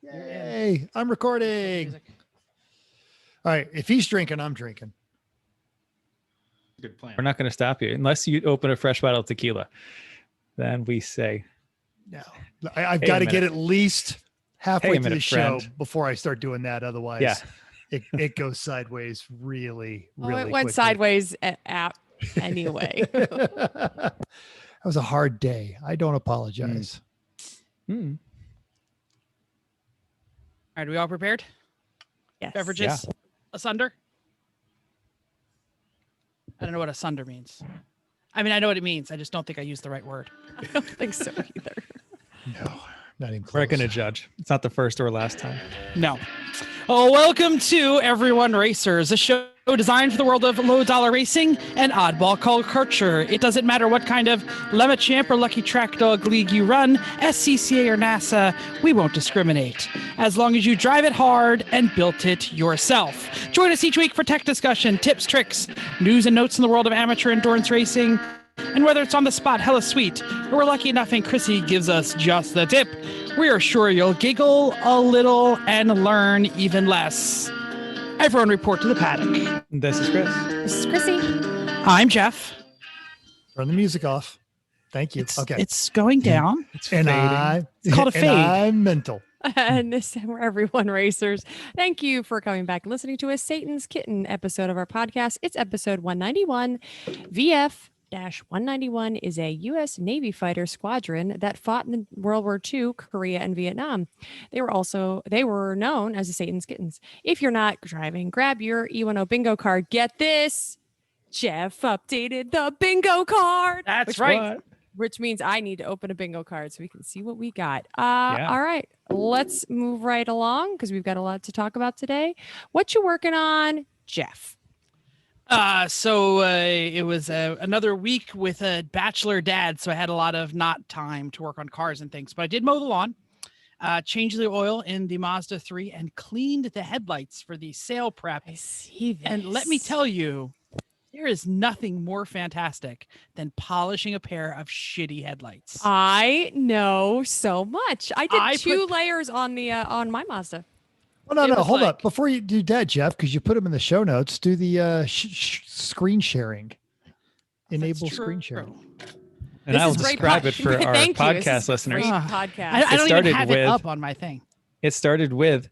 Yay! I'm recording. All right. If he's drinking, I'm drinking. Good plan. We're not going to stop you unless you open a fresh bottle of tequila. Then we say, No, I've got to get at least halfway through the show before I start doing that. Otherwise, it goes sideways really It went quickly. sideways anyway. That was a hard day. I don't apologize. All right, are we all prepared? Yes. Beverages asunder? I don't know what asunder means. I mean, I know what it means. I just don't think I used the right word. I don't think so either. No, not even close. we're going to judge. It's not the first or last time. No. Oh, welcome to Everyone Racers, a show designed for the world of low-dollar racing and oddball culture. It doesn't matter what kind of Lemma Champ or Lucky Track Dog League you run, SCCA or NASA, we won't discriminate, as long as you drive it hard and built it yourself. Join us each week for tech discussion, tips, tricks, news and notes in the world of amateur endurance racing, and whether it's on the spot, hella sweet, or we're lucky enough and Chrissy gives us just the tip, we are sure you'll giggle a little and learn even less. Everyone report to the paddock. This is Chris. This is Chrissy. I'm Jeff. Turn the music off. Thank you. It's going down. It's fading. It's called a fade. I'm mental. And this is Everyone Racers. Thank you for coming back and listening to a Satan's Kitten episode of our podcast. It's episode 191. VF-191 is a U.S. Navy fighter squadron that fought in World War II, Korea, and Vietnam. They were known as the Satan's Kittens. If you're not driving, grab your E1R bingo card. Get this. Jeff updated the bingo card. That's right. Which means I need to open a bingo card so we can see what we got. All right, let's move right along because we've got a lot to talk about today. What you working on, Jeff? It was another week with a bachelor dad, so I had a lot of not time to work on cars and things. But I did mow the lawn, changed the oil in the Mazda 3, and cleaned the headlights for the sale prep. I see this. And let me tell you, there is nothing more fantastic than polishing a pair of shitty headlights. I know so much. I did two layers on the on my Mazda. Well, no, hold up. Before you do that, Jeff, because you put them in the show notes, do the screen sharing. Enable screen sharing. And I'll describe it for our podcast listeners. Podcast. I don't even have it up on my thing. It started with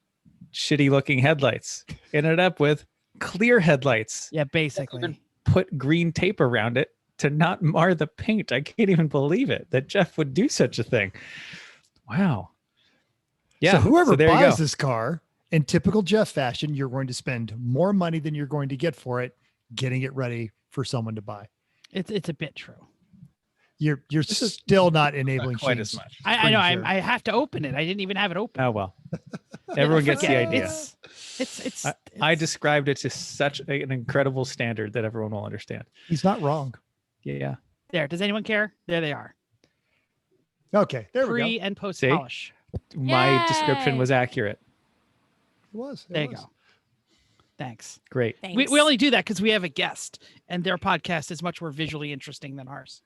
shitty looking headlights. Ended up with clear headlights. Yeah, basically. Put green tape around it to not mar the paint. I can't even believe it that Jeff would do such a thing. Wow. Yeah. So whoever buys this car, in typical Jeff fashion, you're going to spend more money than you're going to get for it, getting it ready for someone to buy. It's a bit true. You're still not enabling quite as much. I know. I have to open it. I didn't even have it open. Oh well. Everyone gets the idea. I described it to such an incredible standard that everyone will understand. He's not wrong. Yeah. There. Does anyone care? There they are. Okay. There we go. Pre and post polish. My description was accurate. It was. There you go. Thanks. Great. Thanks. We only do that because we have a guest, and their podcast is much more visually interesting than ours.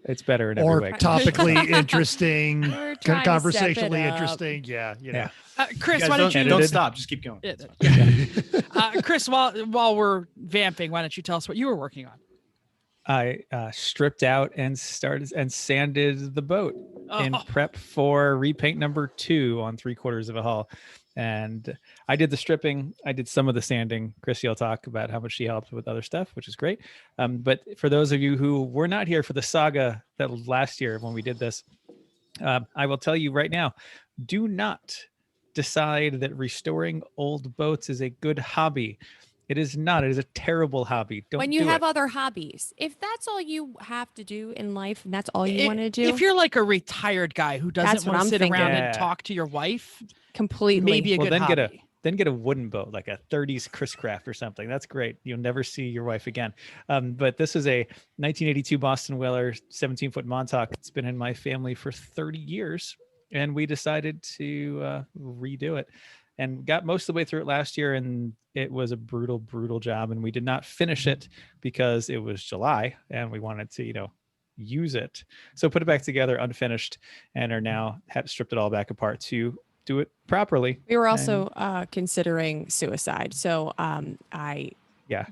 It's better in every way. Or topically interesting, We're trying to conversationally step it up. interesting. Yeah. You know. Chris, why don't you don't stop? Just keep going. Chris, while we're vamping, why don't you tell us what you were working on? I stripped out and sanded the boat in prep for repaint number 2 on 3/4 of a hull. And I did the stripping. I did some of the sanding. Chrissy will talk about how much she helped with other stuff, which is great. But for those of you who were not here for the saga that last year when we did this, I will tell you right now, do not decide that restoring old boats is a good hobby. It is not. It is a terrible hobby. Don't When you do have it. other hobbies, if that's all you have to do in life and that's all you want to do, If you're like a retired guy who doesn't want to sit around and Yeah. talk to your wife, completely. maybe a good hobby. Then get a wooden boat, like a 30s Chris Craft or something. That's great. You'll never see your wife again. But this is a 1982 Boston Whaler 17-foot Montauk. It's been in my family for 30 years, and we decided to redo it. And got most of the way through it last year, and it was a brutal, brutal job. And we did not finish it because it was July, and we wanted to, use it. So put it back together unfinished, and are now stripped it all back apart to do it properly. We were also considering suicide. So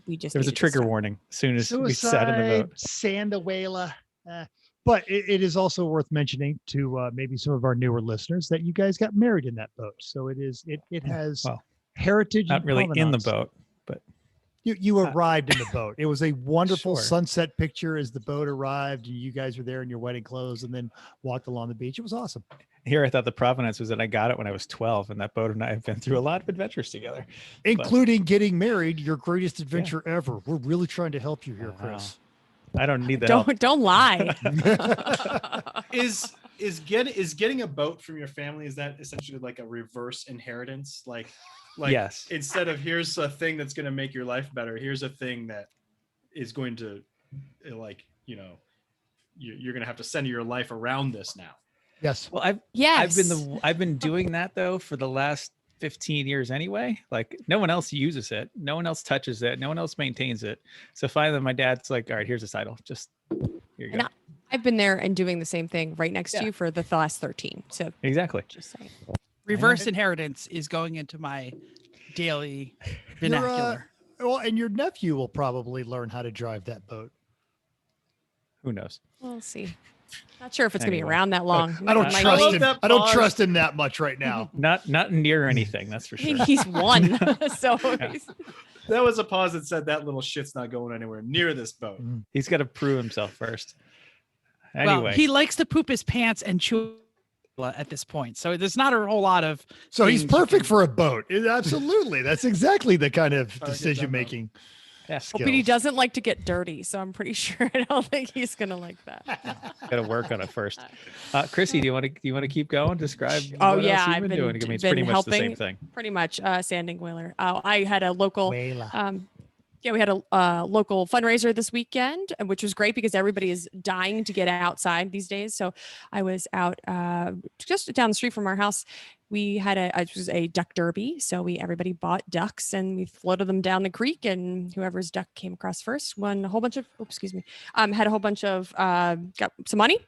we just there was a trigger warning as soon as we sat in the boat. Sandahuela. But it is also worth mentioning to maybe some of our newer listeners that you guys got married in that boat. So it has heritage. Not really in the boat, but you arrived in the boat. It was a wonderful sunset picture as the boat arrived, and you guys were there in your wedding clothes, and then walked along the beach. It was awesome. Here, I thought the provenance was that I got it when I was 12, and that boat and I have been through a lot of adventures together, including getting married. Your greatest adventure ever. We're really trying to help you here, Chris. I don't need that. Don't lie. Is getting a boat from your family, is that essentially like a reverse inheritance? Like yes. Instead of here's a thing that's going to make your life better, here's a thing that is going to, like, you're going to have to center your life around this now. Yes. Well, I've been doing that though for the last 15 years anyway. Like, no one else uses it, no one else touches it, no one else maintains it. So finally my dad's like, all right, here's this title, just here you go. I've been there and doing the same thing right next to you for the last 13. So exactly. Just saying. Reverse inheritance is going into my daily vernacular. And your nephew will probably learn how to drive that boat. Who knows? We'll see. Not sure if it's going to be around that long. I don't trust him. I don't trust him that much right now. Not near anything, that's for sure. He's one. So that was a pause that said that little shit's not going anywhere near this boat. He's got to prove himself first. Anyway, well, he likes to poop his pants and chew at this point, so there's not a whole lot of. So he's perfect for a boat. Absolutely, that's exactly the kind of decision making. Yeah, but he doesn't like to get dirty, so I'm pretty sure I don't think he's gonna like that. Got to work on it first. Chrissy, do you want to keep going? Describe. Oh what yeah, else you've I've been been doing. I mean, it's been pretty much helping, the same thing. Pretty much sanding whaler. I had a local. We had a local fundraiser this weekend, which was great because everybody is dying to get outside these days. So I was out just down the street from our house. We had it was a duck derby. So everybody bought ducks and we floated them down the creek, and whoever's duck came across first won a whole bunch of, had a whole bunch of, got some money.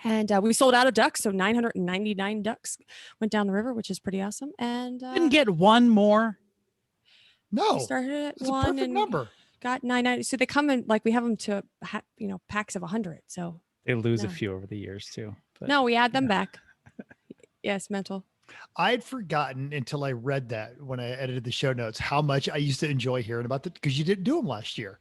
And we sold out of ducks. So 999 ducks went down the river, which is pretty awesome. And didn't get one more. No, we started at it's one a perfect and number. Got 990. So they come in, like, we have them to packs of 100. So they lose a few over the years too. But, no, we add them back. Yes, mental. I'd forgotten until I read that when I edited the show notes how much I used to enjoy hearing about that, because you didn't do them last year.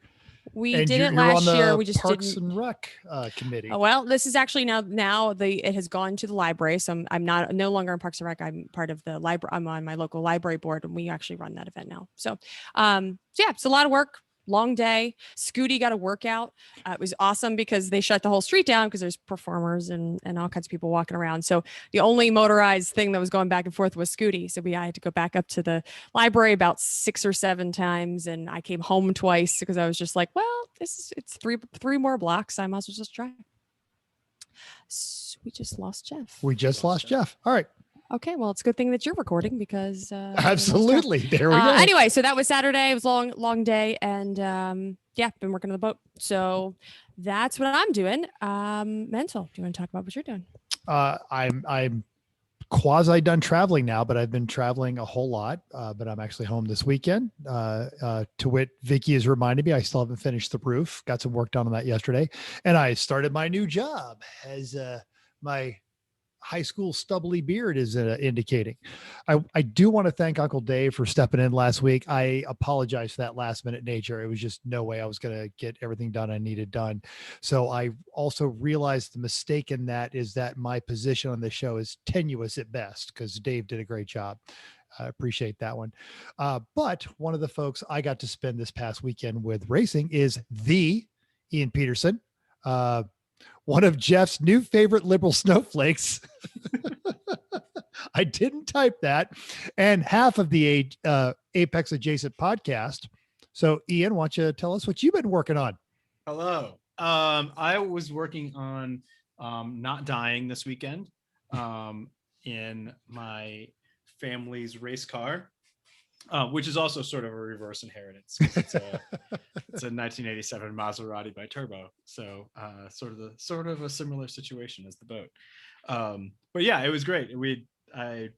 We did it last year. We just Parks didn't. and Rec committee. Oh, well, this is actually now it has gone to the library. So I'm no longer in Parks and Rec. I'm part of the library. I'm on my local library board, and we actually run that event now. So, it's a lot of work. Long day. Scooty got a workout. It was awesome because they shut the whole street down because there's performers and all kinds of people walking around. So the only motorized thing that was going back and forth was Scooty. So I had to go back up to the library about 6 or 7 times, and I came home twice because I was just like, well, it's three more blocks. I might as well just try. So we just lost Jeff. All right. Okay, well, it's a good thing that you're recording because absolutely. There we go. Anyway, so that was Saturday. It was a long day, and been working on the boat. So that's what I'm doing. Mental. Do you want to talk about what you're doing? I'm quasi done traveling now, but I've been traveling a whole lot. But I'm actually home this weekend. To wit, Vicky has reminded me I still haven't finished the roof. Got some work done on that yesterday, and I started my new job as my high school stubbly beard is indicating. I do want to thank Uncle Dave for stepping in last week. I apologize for that last minute nature. It was just no way I was going to get everything done I needed done. So I also realized the mistake in that is that my position on the show is tenuous at best, because Dave did a great job. I appreciate that one. But one of the folks I got to spend this past weekend with racing is the Ian Peterson, one of Jeff's new favorite liberal snowflakes. I didn't type that. And half of the Apex Adjacent podcast. So Ian, why don't you tell us what you've been working on? Hello. I was working on not dying this weekend in my family's race car, which is also sort of a reverse inheritance. It's a 1987 Maserati by Turbo, so sort of a similar situation as the boat. But yeah, it was great. I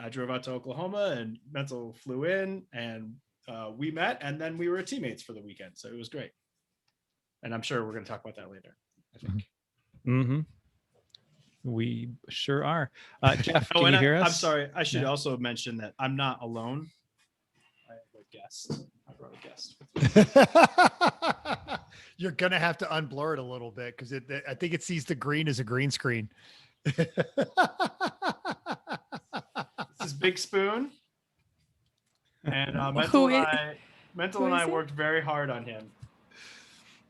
I drove out to Oklahoma, and Mental flew in, and we met, and then we were teammates for the weekend. So it was great. And I'm sure we're going to talk about that later, I think. Mm-hmm. We sure are. Jeff, Oh, can you and hear us? I'm sorry. I should also mention that I'm not alone. I have a guest. I brought a guest. You're gonna have to unblur it a little bit because I think it sees the green as a green screen. This is Big Spoon, and Mental and I worked very hard on him.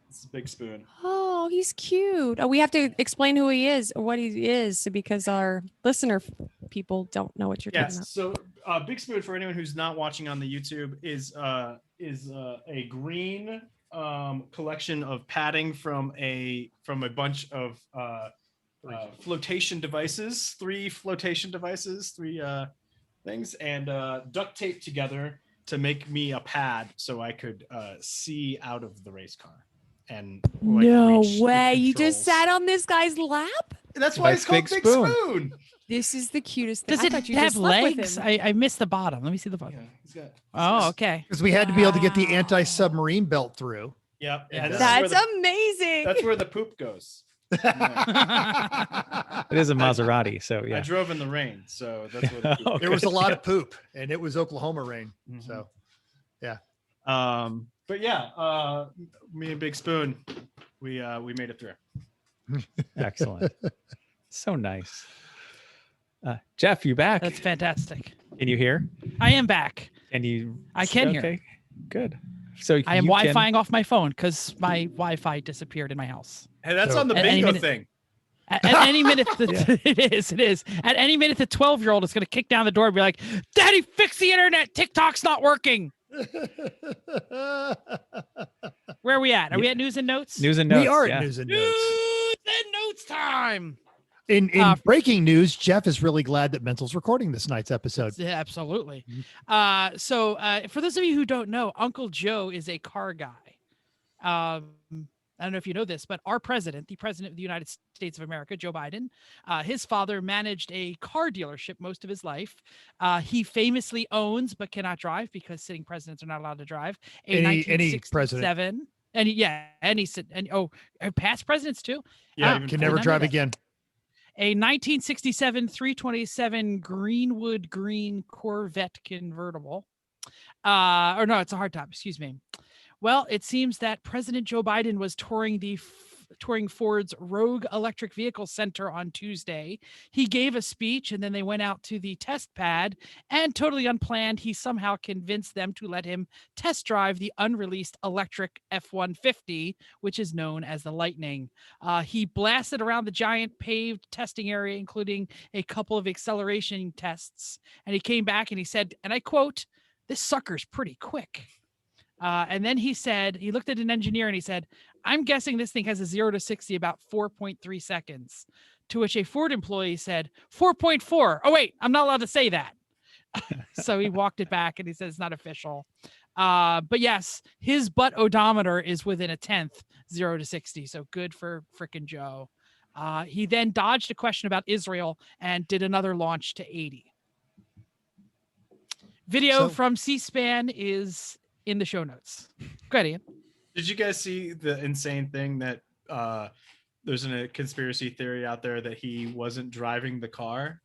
This is Big Spoon. Oh, he's cute. Oh, we have to explain who he is or what he is because our listener people don't know what you're talking about. So Big Spoon, for anyone who's not watching on the YouTube, is a green collection of padding from a bunch of flotation devices, three things, and duct taped together to make me a pad so I could see out of the race car. And No reach the way. You just controls. sat on this guy's lap? That's why it's called Big Spoon. This is the cutest thing. Does I it thought you have just slept with legs? him. I missed the bottom. Let me see the bottom. Yeah, he's got. Oh, okay. Because we had to be able to get the anti-submarine belt through. Yep. Yeah. And That's amazing. that's where the poop goes. It is a Maserati, so I yeah. drove in the rain, so that's where the poop Okay. There was a lot of poop, and it was Oklahoma rain. Mhm. So But yeah, me and Big Spoon, we made it through. Excellent. So nice. Jeff, you back? That's fantastic. Can you hear? I am back. And you? I can hear. Okay, good. So I am you can- Wi-Fiing off my phone because my Wi-Fi disappeared in my house. Hey, that's So- on the At any bingo minute- thing. At any minute, it is. At any minute, the 12-year-old is going to kick down the door and be like, "Daddy, fix the internet. TikTok's not working." Where are we at? Are we at news and notes? News and notes. we are yeah. at news and notes. News and notes time. In Uh, breaking news, Jeff is really glad that Mental's recording this night's episode. Yeah, absolutely. Mm-hmm. So for those of you who don't know, Uncle Joe is a car guy. I don't know if you know this, but our president, the president of the United States of America, Joe Biden, his father managed a car dealership most of his life. He famously owns but cannot drive because sitting presidents are not allowed to drive. Any president. Past presidents too. Yeah, even Can I never remember drive that. again. A 1967 327 Greenwood Green Corvette convertible. Or no, it's a hardtop. Excuse me. Well, it seems that President Joe Biden was touring Ford's Rogue Electric Vehicle Center on Tuesday. He gave a speech and then they went out to the test pad, and totally unplanned, he somehow convinced them to let him test drive the unreleased electric F-150, which is known as the Lightning. He blasted around the giant paved testing area, including a couple of acceleration tests. And he came back and he said, and I quote, "This sucker's pretty quick." And then he said, he looked at an engineer and he said, "I'm guessing this thing has a 0 to 60 about 4.3 seconds. To which a Ford employee said, 4.4. Oh, wait, I'm not allowed to say that. So he walked it back and he said it's not official. But yes, his butt odometer is within a tenth, 0 to 60. So good for frickin' Joe. He then dodged a question about Israel and did another launch to 80. Video from C-SPAN is in the show notes. Go ahead, Ian. Did you guys see the insane thing that there's a conspiracy theory out there that he wasn't driving the car?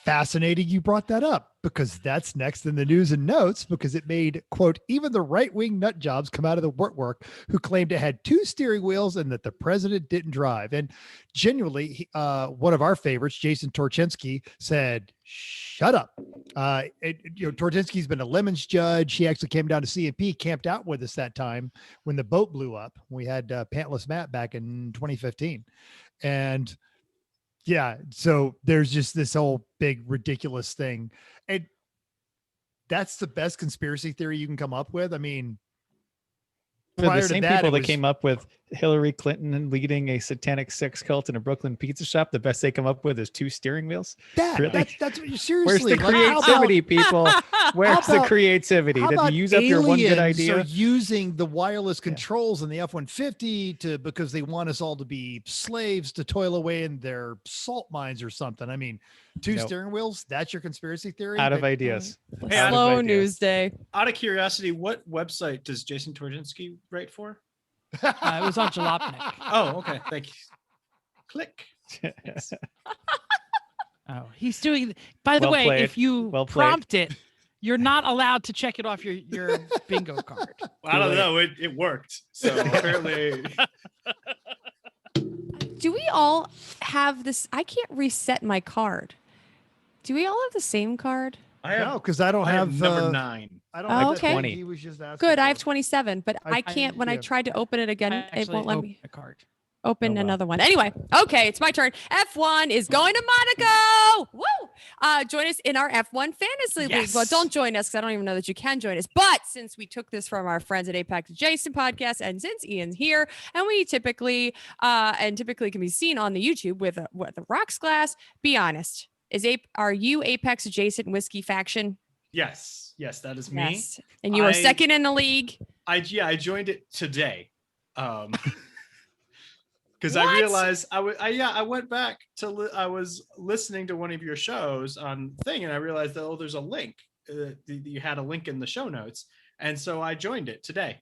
Fascinating you brought that up, because that's next in the news and notes, because it made, quote, even the right-wing nut jobs come out of the woodwork who claimed it had 2 steering wheels and that the president didn't drive. And genuinely, one of our favorites, Jason Torchinsky, said, shut up. Torchinsky's been a Lemons judge. He actually came down to CMP, camped out with us that time when the boat blew up. We had Pantless Matt back in 2015. And yeah, so there's just this whole big ridiculous thing. And that's the best conspiracy theory you can come up with. I mean, They're prior the to same that, people it that was- came up with Hillary Clinton leading a satanic sex cult in a Brooklyn pizza shop. The best they come up with is 2 steering wheels. that's Where's seriously. the like, how about- creativity, people? Where's the about- creativity? How Did about you use up your one good aliens idea? are using the wireless controls in the F-150 because they want us all to be slaves to toil away in their salt mines or something? I mean, Two Nope. steering wheels. That's your conspiracy theory. Out of That- ideas. Hey, out of Slow ideas. news day. Out of curiosity, what website does Jason Torzinski write for? It was on Jalopnik. Oh, okay. Thank you. Click. Thanks. Oh, he's doing. By the Well way, played. if you Well played. prompt it, you're not allowed to check it off your bingo card. I don't know. It worked. So apparently, Do we all have this? I can't reset my card. Do we all have the same card? I have, No, because I don't I have have number 9. I don't Oh, have okay. 20. He was just asking. Good. I have for it. 27, but I I- can't. When I yeah. tried to open it again, I it actually won't let opened me a card. open Oh, wow. another one. Anyway, okay, it's my turn. F1 is going to Monaco. Woo! Join us in our F1 fantasy league. Well, Yes. don't join us because I don't even know that you can join us. But since we took this from our friends at Apex Adjacent Podcast, and since Ian's here, and we typically can be seen on the YouTube with a rocks glass. Be honest, are you Apex Adjacent Whiskey Faction? Yes, that is me. Yes, and you are second in the league. I joined it today. Because What? I realized I went back to I was listening to one of your shows on thing, and I realized that there's a link. You had a link in the show notes, and so I joined it today.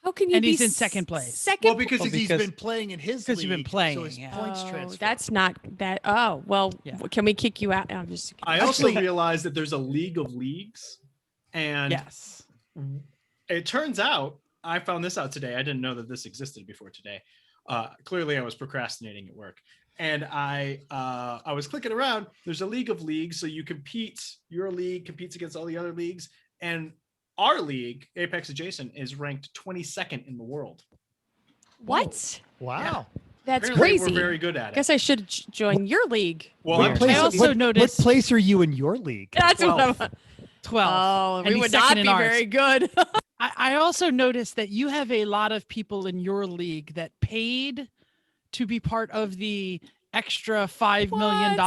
How can you And be he's in second place. Second Well, because Well, he's because- been playing in his Because you've been league, playing, so his yeah. points Oh, transfer. that's not that. Oh, well, Yeah. can we kick you out? I'm just. I also Actually- realized that there's a league of leagues, and Yes. it turns out I found this out today. I didn't know that this existed before today. Clearly, I was procrastinating at work, and I was clicking around. There's a league of leagues, so you compete. Your league competes against all the other leagues, and our league, Apex Adjacent, is ranked 22nd in the world. What? Wow. That's Apparently, crazy. We're very good at it. Guess I should join your league. Well, What I'm place- I also what noticed- place are you in your league? That's what I'm. 12. Oh, And we he's would second not in be ours. very good. I also noticed that you have a lot of people in your league that paid to be part of the extra $5 million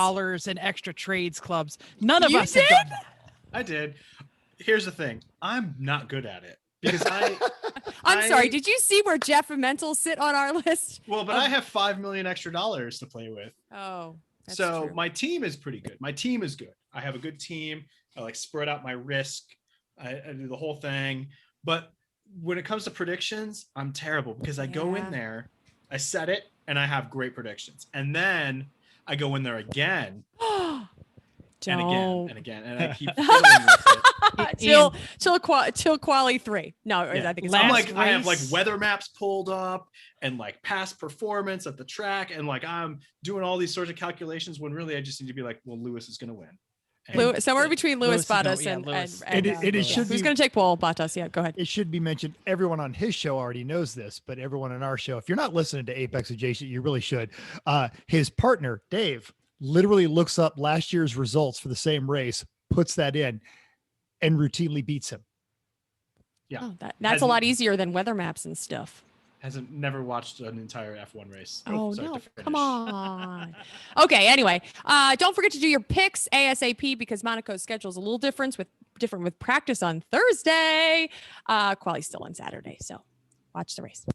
and extra trades clubs. None of You us have done that. I did. Here's the thing. I'm not good at it because I'm sorry. Did you see where Jeff and Mental sit on our list? but I have $5 million extra to play with. Oh, that's So true. my team is pretty good. My team is good. I have a good team. I like spread out my risk. I do the whole thing. But when it comes to predictions, I'm terrible because I go Yeah. in there, I set it, and I have great predictions. And then I go in there again and again Don't. and again, and I keep fiddling with it. till quali 3. No, Yeah. I think it's I'm Last like, I have like race- weather maps pulled up and like past performance at the track, and like I'm doing all these sorts of calculations when really I just need to be like, well, Lewis is going to win. And- Somewhere between Lewis Lewis is gonna- Bottas yeah, and Lewis. and It should who's be- going to take pole? Bottas. Yeah, go ahead. It should be mentioned. Everyone on his show already knows this, but everyone on our show, if you're not listening to Apex Adjacent, you really should. His partner, Dave, literally looks up last year's results for the same race, puts that in, and routinely beats him. Yeah. Oh, that's a Hasn't- lot easier than weather maps and stuff. hasn't never watched an entire F1 race. Oh start no! to Come finish. on. Okay. Anyway, don't forget to do your picks ASAP because Monaco's schedule is a little different with practice on Thursday. Quali's still on Saturday, so watch the race.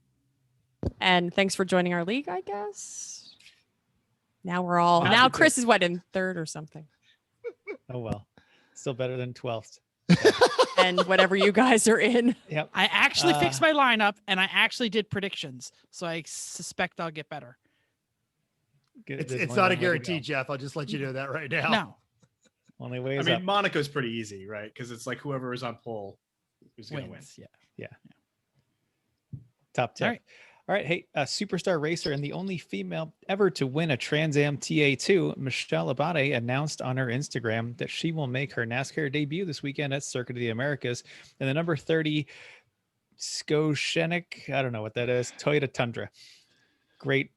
And thanks for joining our league. I guess now we're all Happy now. to. Chris is what, in third or something, Oh well, still better than 12th. and whatever you guys are in. Yep. I actually fixed my lineup and I actually did predictions. So I suspect I'll get better. Good. It's There's not only a one way to guarantee, go. Jeff. I'll just let you know that right now. No. Only way I is mean, up. Monaco's pretty easy, right? Because it's like whoever is on pole who's going to win. Wins. Yeah. Top tip. All right. All right. Hey, a superstar racer and the only female ever to win a Trans Am TA2, Michelle Abate, announced on her Instagram that she will make her NASCAR debut this weekend at Circuit of the Americas in the number 30 Skoschenik. I don't know what that is. Toyota Tundra. Great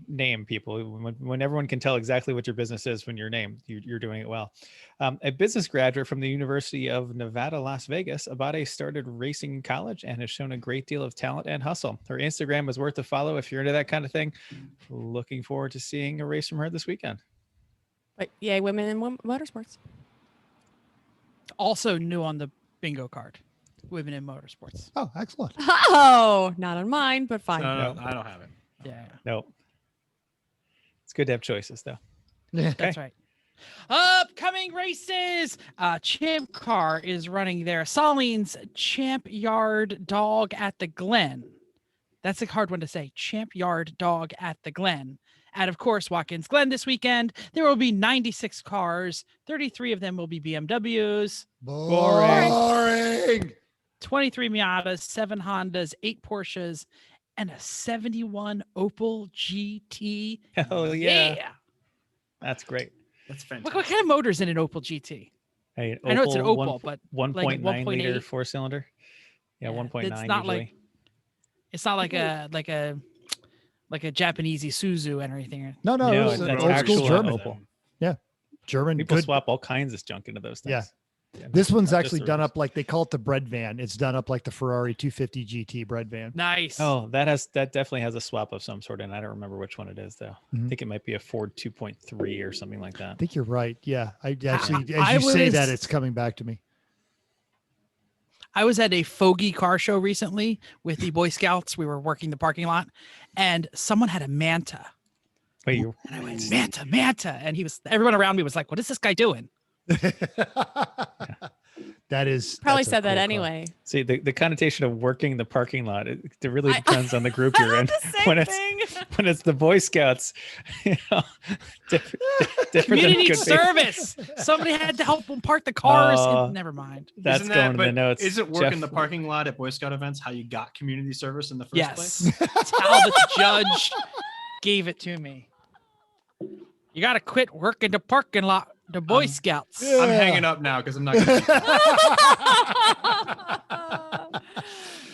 name, people. When everyone can tell exactly what your business is when you're named, you're doing it well. A business graduate from the University of Nevada, Las Vegas, Abate started racing in college and has shown a great deal of talent and hustle. Her Instagram is worth a follow if you're into that kind of thing. Looking forward to seeing a race from her this weekend. But yay, women in motorsports. Also new on the bingo card. Women in motorsports. Oh, excellent. Oh, not on mine, but fine. No, No. I don't have it. Yeah. No. It's good to have choices, though. Yeah. That's right. Upcoming races. Champ Car is running their Sahlins Champ Yard Dog at the Glen. That's a hard one to say. Champ Yard Dog at the Glen. At, of course, Watkins Glen this weekend. There will be 96 cars. 33 of them will be BMWs. Boring. 23 Miatas, 7 Hondas, 8 Porsches, and a 71 Opel GT. Hell yeah. That's great. That's What fantastic. kind of motor's in an Opel GT? Hey, I know it's an Opel, Opel, but 1.9 like liter 1.8. 4-cylinder. Yeah, 1.9 It's not usually. it's not like a Japanese Isuzu and everything. No, No, it was it's an an old actual school German. Opel. German. People Good. swap all kinds of junk into those things. Yeah. Yeah, This one's not just actually the done rims. up like they call it the bread van. It's done up like the Ferrari 250 GT bread van. Nice. Oh, that definitely has a swap of some sort, and I don't remember which one it is though. Mhm. I think it might be a Ford 2.3 or something like that. I think you're right. Yeah. I actually, I as you say that, was- it's coming back to me. I was at a Fogey car show recently with the Boy Scouts. We were working the parking lot, and someone had a Manta. Wait, you And I went, Manta. And everyone around me was like, what is this guy doing? That is Probably that's a said that cool car. anyway. see the connotation of working the parking lot. It really I- depends on the group I you're in. thought the same When it's thing. when it's the Boy Scouts, you know, different than it Community could be. service. Somebody had to help them park the cars. Oh. Never mind. That's Isn't going in the but notes. Isn't work in the Jeff- parking lot at Boy Scout events how you got community service in the first Yes. place? That's how the judge gave it to me. You got to quit working the parking lot, the Boy Scouts. Yeah. I'm hanging up now because I'm not. Gonna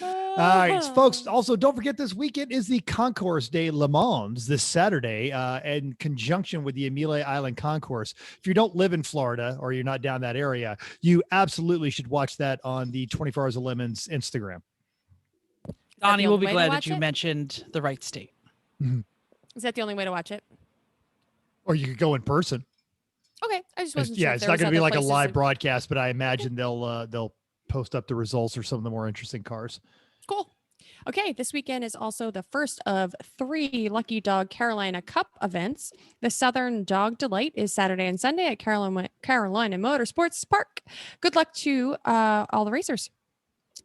All right, folks. Also, don't forget this weekend is the Concours de Le Mans this Saturday, in conjunction with the Amelia Island Concours. If you don't live in Florida or you're not down that area, you absolutely should watch that on the 24 Hours of Lemons Instagram. Donnie the will only be way to glad that watch you it? mentioned the right state. Is that the only way to watch it? Or you could go in person. Okay, I just wasn't sure. Yeah, if it's there not was going to be other like a places live that- broadcast, but I imagine they'll post up the results or some of the more interesting cars. Cool. Okay, this weekend is also the first of 3 Lucky Dog Carolina Cup events. The Southern Dog Delight is Saturday and Sunday at Carolina Motorsports Park. Good luck to all the racers.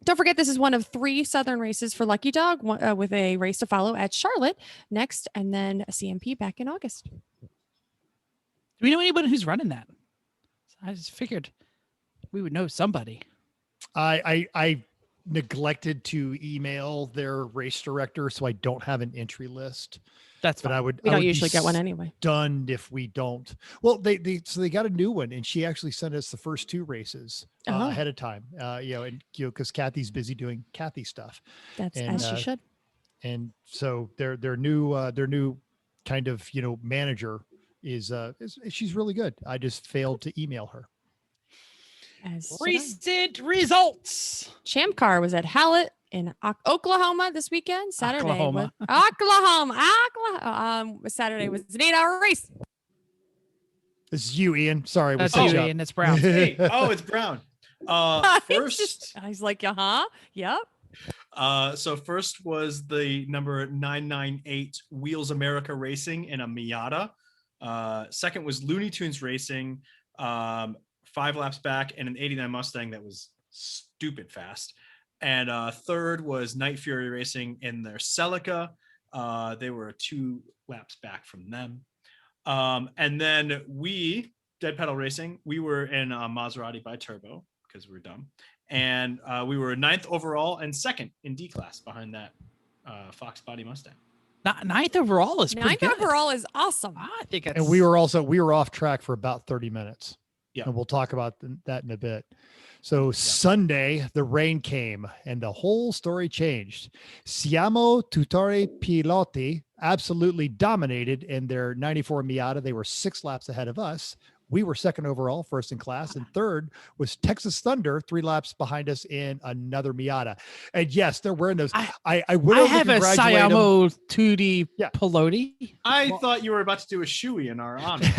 Don't forget, this is one of 3 Southern races for Lucky Dog, with a race to follow at Charlotte next, and then a CMP back in August. Do we know anybody who's running that? I just figured we would know somebody. I neglected to email their race director, so I don't have an entry list. That's But fine. I would. We I don't would be usually get one anyway. Stunned if we don't. Well, they got a new one, and she actually sent us the first 2 races Oh. ahead of time. Because Kathy's busy doing Kathy stuff, That's And, as she should. and so their new kind of manager is she's really good. I just failed to email her. As should I. Recent results. Champ Car was at Hallett in Oklahoma this weekend. Saturday Oklahoma. was Oklahoma. Saturday was an 8-hour race. This is you, Ian. Sorry, we That's set you, you up. Ian. It's Brown. Hey, oh, it's Brown. First, I was like, yep. so first was the number 998 Wheels America Racing in a Miata. Second was Looney Tunes Racing, 5 laps back, and an 89 Mustang that was stupid fast. And third was Night Fury Racing in their Celica. They were 2 laps back from them. And then we, Dead Pedal Racing, we were in a Maserati by Turbo because we're dumb. And we were 9th overall and 2nd in D class behind that Fox Body Mustang. 9th overall is pretty 9th good. overall is awesome. I think it's, And we were off track for about 30 minutes. Yeah. And we'll talk about that in a bit. So Sunday, the rain came and the whole story changed. Siamo Tutore Piloti absolutely dominated in their 94 Miata. They were 6 laps ahead of us. We were 2nd overall, 1st in class, and 3rd was Texas Thunder, 3 laps behind us in another Miata. And yes, they're wearing those. I would I have a congratulate them. Siamo 2D Yeah. Pelote. I Well- thought you were about to do a shoey in our honor,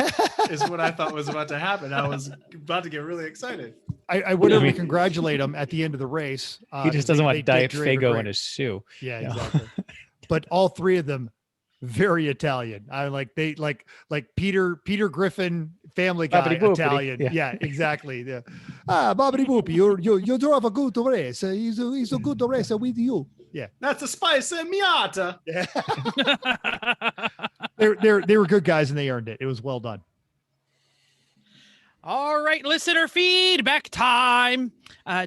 is what I thought was about to happen. I was about to get really excited. I would Yeah. have congratulate them at the end of the race. He just doesn't want they Diet did great. Fago in his shoe. Yeah, Yeah. exactly. But all 3 of them very Italian. I like Peter Griffin Family Guy Boppity boopity. Italian. Yeah. Yeah, exactly. Yeah. Bobbity Boopy, you drove a good race. He's a good race with you. Yeah. That's a spice and Miata. Yeah. They were good guys and they earned it. It was well done. All right, listener feedback time.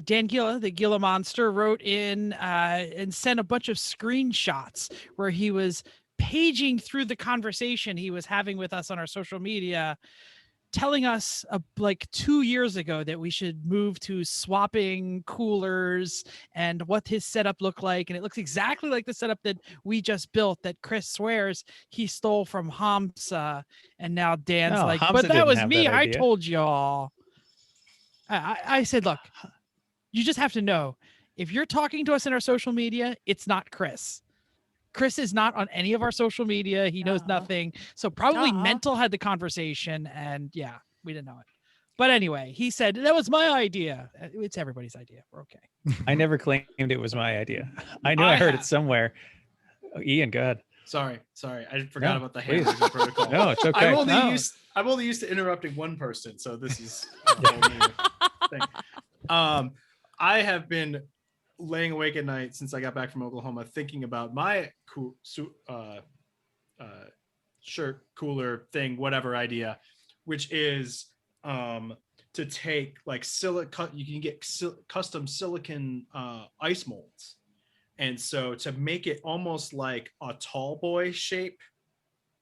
Dan Gilla, the Gilla Monster, wrote in and sent a bunch of screenshots where he was paging through the conversation he was having with us on our social media, telling us like 2 years ago that we should move to swapping coolers and what his setup looked like. And it looks exactly like the setup that we just built that Chris swears he stole from Hamsa. And now Dan's No, like, Hamsa but that didn't was have me. that I idea." told y'all. I said, look, you just have to know if you're talking to us in our social media, it's not Chris. Chris is not on any of our social media. He knows nothing. So probably Mental had the conversation and yeah, we didn't know it. But anyway, he said, that was my idea. It's everybody's idea. We're okay. I never claimed it was my idea. I knew I heard it somewhere. Oh, Ian, go ahead. Sorry. I forgot No, about the please. hand raising protocol. No, it's okay. I'm only used to interrupting one person, so this is a whole new thing. I have been laying awake at night since I got back from Oklahoma thinking about my shirt cooler thing, whatever idea, which is to take like you can get custom silicon ice molds. And so to make it almost like a tall boy shape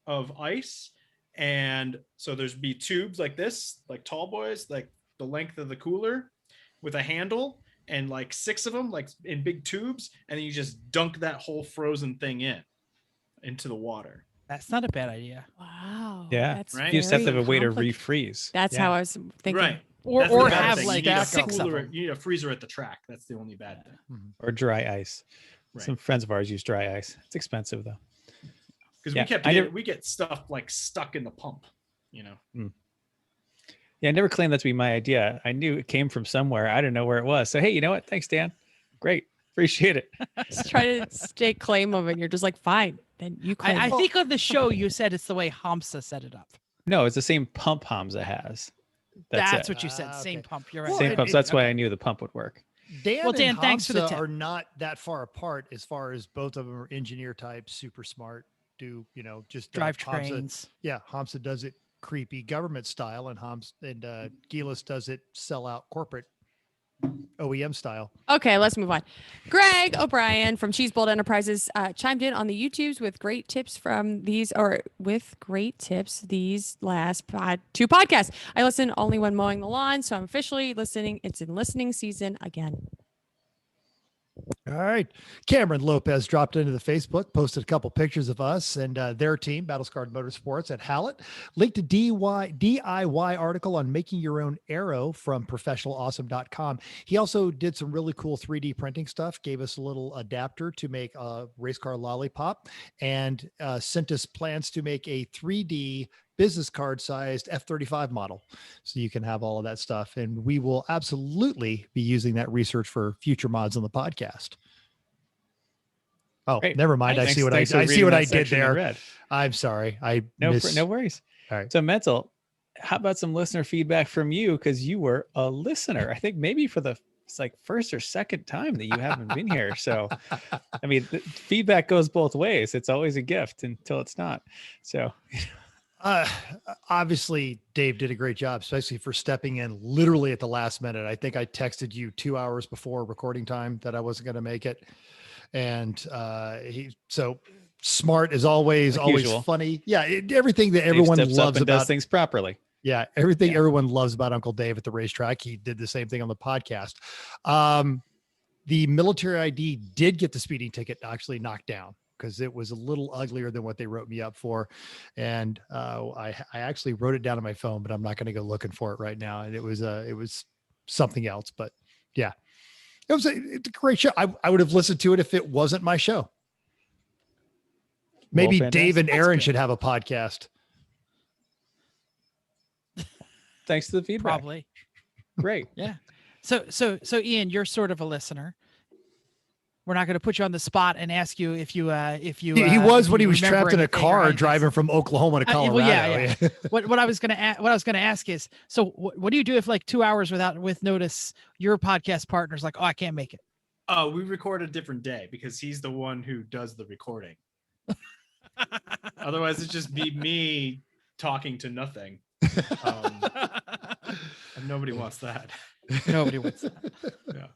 of ice. And so there's be tubes like this, like tall boys, like the length of the cooler with a handle and like 6 of them like in big tubes. And then you just dunk that whole frozen thing into the water. That's not a bad idea. Wow. Yeah. That's Right? You just have to very have a way to complicated. refreeze. That's how I was thinking. Right. Or That's the bad have thing. like you need a 6 of cooler, them. you need a freezer at the track. That's the only bad thing. Or dry ice. Right. Some friends of ours use dry ice. It's expensive though. Because Yeah, we get stuff like stuck in the pump, Yeah, I never claimed that to be my idea. I knew it came from somewhere. I didn't know where it was. So hey, you know what? Thanks, Dan. Great. Appreciate it. Just try to stake claim of it. And you're just like, fine. Then you claim I it. think on the show you said it's the way Hamsa set it up. No, it's the same pump Hamza has. That's it. what you said. Same Okay. pump. You're right. Well, Same it- pump. So that's why I knew the pump would work. Dan, Well, Dan, and thanks for the Hamza tip. are not that far apart as far as both of them are engineer types, super smart, do, just Drive Hamza- trains. Yeah, Hamza does it creepy government style, and Gilas does it sell out corporate OEM style. Okay, let's move on. Greg O'Brien from Cheesebolt Enterprises chimed in on the YouTubes with great tips these last 2 podcasts. I listen only when mowing the lawn, so I'm officially listening. It's in listening season again. All right. Cameron Lopez dropped into the Facebook, posted a couple pictures of us and their team, Battlescarred Motorsports at Hallett. Linked a DIY article on making your own arrow from professionalawesome.com. He also did some really cool 3D printing stuff, gave us a little adapter to make a race car lollipop, and sent us plans to make a 3D business card sized F-35 model. So you can have all of that stuff. And we will absolutely be using that research for future mods on the podcast. Oh, Great. never mind. I Thanks- see what thanks for I see reading what that I did section there. read. I'm sorry. No worries. All right. So Mental, how about some listener feedback from you? Because you were a listener. I think maybe for it's like first or second time that you haven't been here. So, I mean, the feedback goes both ways. It's always a gift until it's not. So obviously Dave did a great job, especially for stepping in literally at the last minute. I think I texted you 2 hours before recording time that I wasn't going to make it. And he's so smart as always, Like always usual. funny. Yeah. Everything that Dave everyone steps up loves and does about things properly. Yeah, everything everyone loves about Uncle Dave at the racetrack. He did the same thing on the podcast. The military ID did get the speeding ticket actually knocked down because it was a little uglier than what they wrote me up for. And I actually wrote it down on my phone, but I'm not going to go looking for it right now. And it was something else. But yeah, it's a great show. I would have listened to it if it wasn't my show. Maybe Well, Dave and fantastic. Aaron good. should have a podcast. Thanks to the feedback. Probably. Great. Yeah. So Ian, you're sort of a listener. we're not going to put you on the spot and ask you if you He was if when he you was remember trapped in a anything or car anything. driving from Oklahoma to Colorado. Well, yeah. What I was going to ask is, so what do you do if like 2 hours with notice your podcast partner's like, oh, I can't make it? We record a different day because he's the one who does the recording. Otherwise, it'd just be me talking to nothing. And nobody wants that. Nobody wants that. Yeah.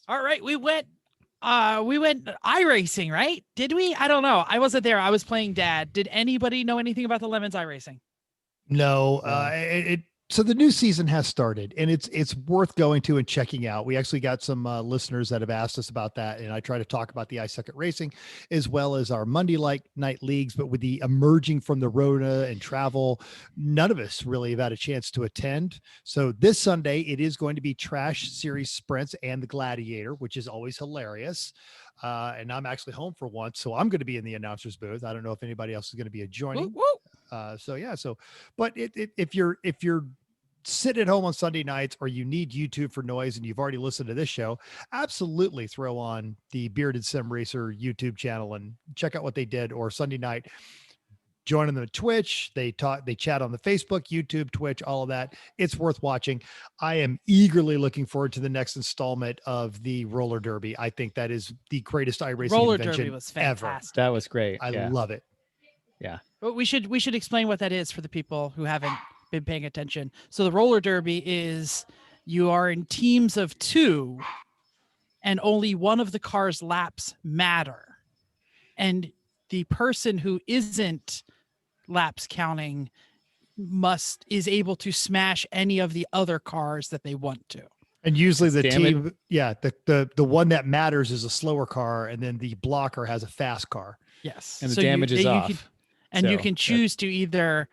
All right, we went iRacing, right? Did we? I don't know. I wasn't there. I was playing dad. Did anybody know anything about the Lemons iRacing? No, so the new season has started, and it's worth going to and checking out. We actually got some listeners that have asked us about that, and I try to talk about the iSuck at Racing as well as our Monday night leagues. But with the emerging from the Rona and travel, none of us really have had a chance to attend. So this Sunday, it is going to be Trash Series Sprints and the Gladiator, which is always hilarious. And I'm actually home for once, so I'm going to be in the announcer's booth. I don't know if anybody else is going to be joining. Woo, woo. But if you're sitting at home on Sunday nights or you need YouTube for noise and you've already listened to this show, absolutely throw on the Bearded Sim Racer YouTube channel and check out what they did. Or Sunday night, join them on Twitch. They chat on the Facebook, YouTube, Twitch, all of that. It's worth watching. I am eagerly looking forward to the next installment of the roller derby. I think that is the greatest iRacing Roller invention derby was ever. fantastic. That was great. I love it. Yeah. But we should explain what that is for the people who haven't been paying attention. So the roller derby is you are in teams of 2 and only one of the car's laps matter. And the person who isn't laps counting is able to smash any of the other cars that they want to. And usually the Damn team, the one that matters is a slower car, and then the blocker has a fast car. Yes. And the So damage is off. You can choose to either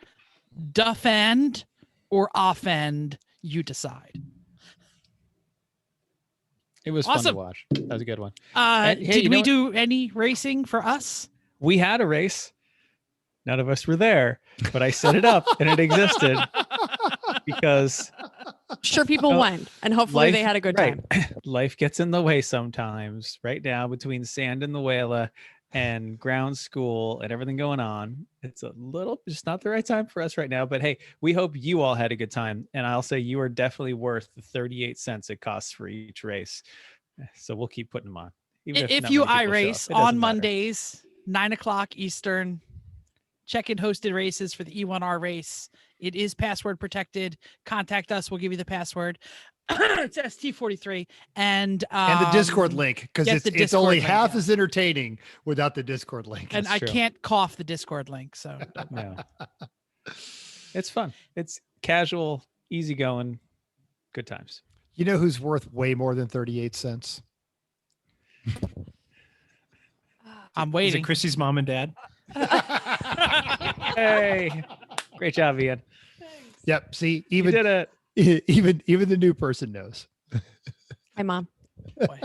defend or offend, you decide. It was fun to Awesome. watch. That was a good one. Hey, Did you we know do any racing for us? We had a race. None of us were there, but I set it up and it existed because Sure, people went, and hopefully they had a good time. Life gets in the way sometimes. Right now, between Sand and the Whala and ground school and everything going on, it's just not the right time for us right now. But hey, we hope you all had a good time, and I'll say you are definitely worth the 38 cents it costs for each race. So we'll keep putting them on. Even If not you many people show iRace up, it doesn't on matter. Mondays, 9:00 Eastern, check-in hosted races for the E1R race. It is password protected. Contact us. We'll give you the password. It's ST43 and the Discord link, because yes, the it's Discord only link, half yeah. as entertaining without the Discord link. and I true. can't cough the Discord link. So No. It's fun. It's casual, easygoing, good times. You know who's worth way more than 38 cents? I'm Is waiting. it Chrissy's mom and dad? Hey, great job, Ian. Yep. See, You even did it. even the new person knows. Hi, Mom. Boy.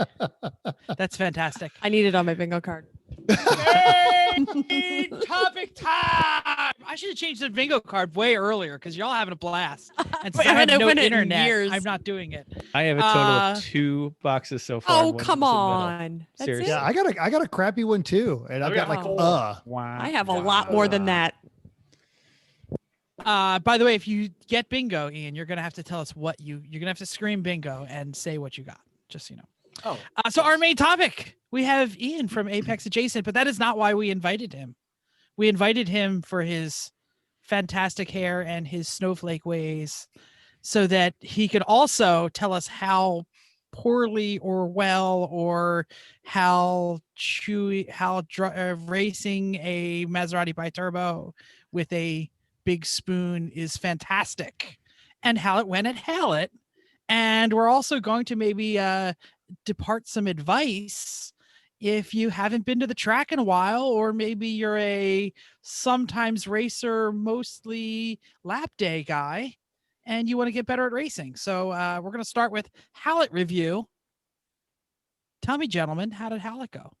That's fantastic. I need it on my bingo card. Hey, topic time. I should have changed the bingo card way earlier because y'all having a blast. And since I I have haven't no opened it in internet, years. I'm not doing it. I have a total of 2 boxes so far. Oh, and one come in the middle. on. That's Seriously. it? Yeah, I got a crappy one too, and I've got like Oh. Wow. I have a lot more than that. By the way, if you get bingo, Ian, you're gonna have to tell us what you're gonna have to scream bingo and say what you got. Just so you know. Oh, So our main topic, we have Ian from Apex Adjacent, but that is not why we invited him. We invited him for his fantastic hair and his snowflake ways, so that he could also tell us how poorly or well or how racing a Maserati bi-turbo with a big spoon is fantastic, and how it went at Hallett. And we're also going to maybe depart some advice if you haven't been to the track in a while, or maybe you're a sometimes racer, mostly lap day guy, and you want to get better at racing. So we're going to start with Hallett review. Tell me, gentlemen, how did Hallett go?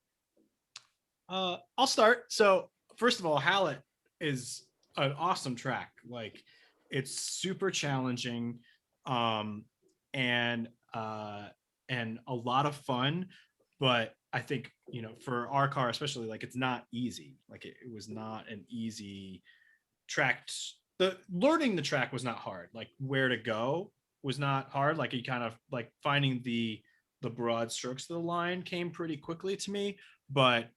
I'll start. So first of all, Hallett is an awesome track. Like, it's super challenging, and a lot of fun. but I think, for our car, especially, like, it's not easy. Like it was not an easy track. Learning the track was not hard. Like where to go was not hard. Like you kind of like finding the broad strokes of the line came pretty quickly to me, but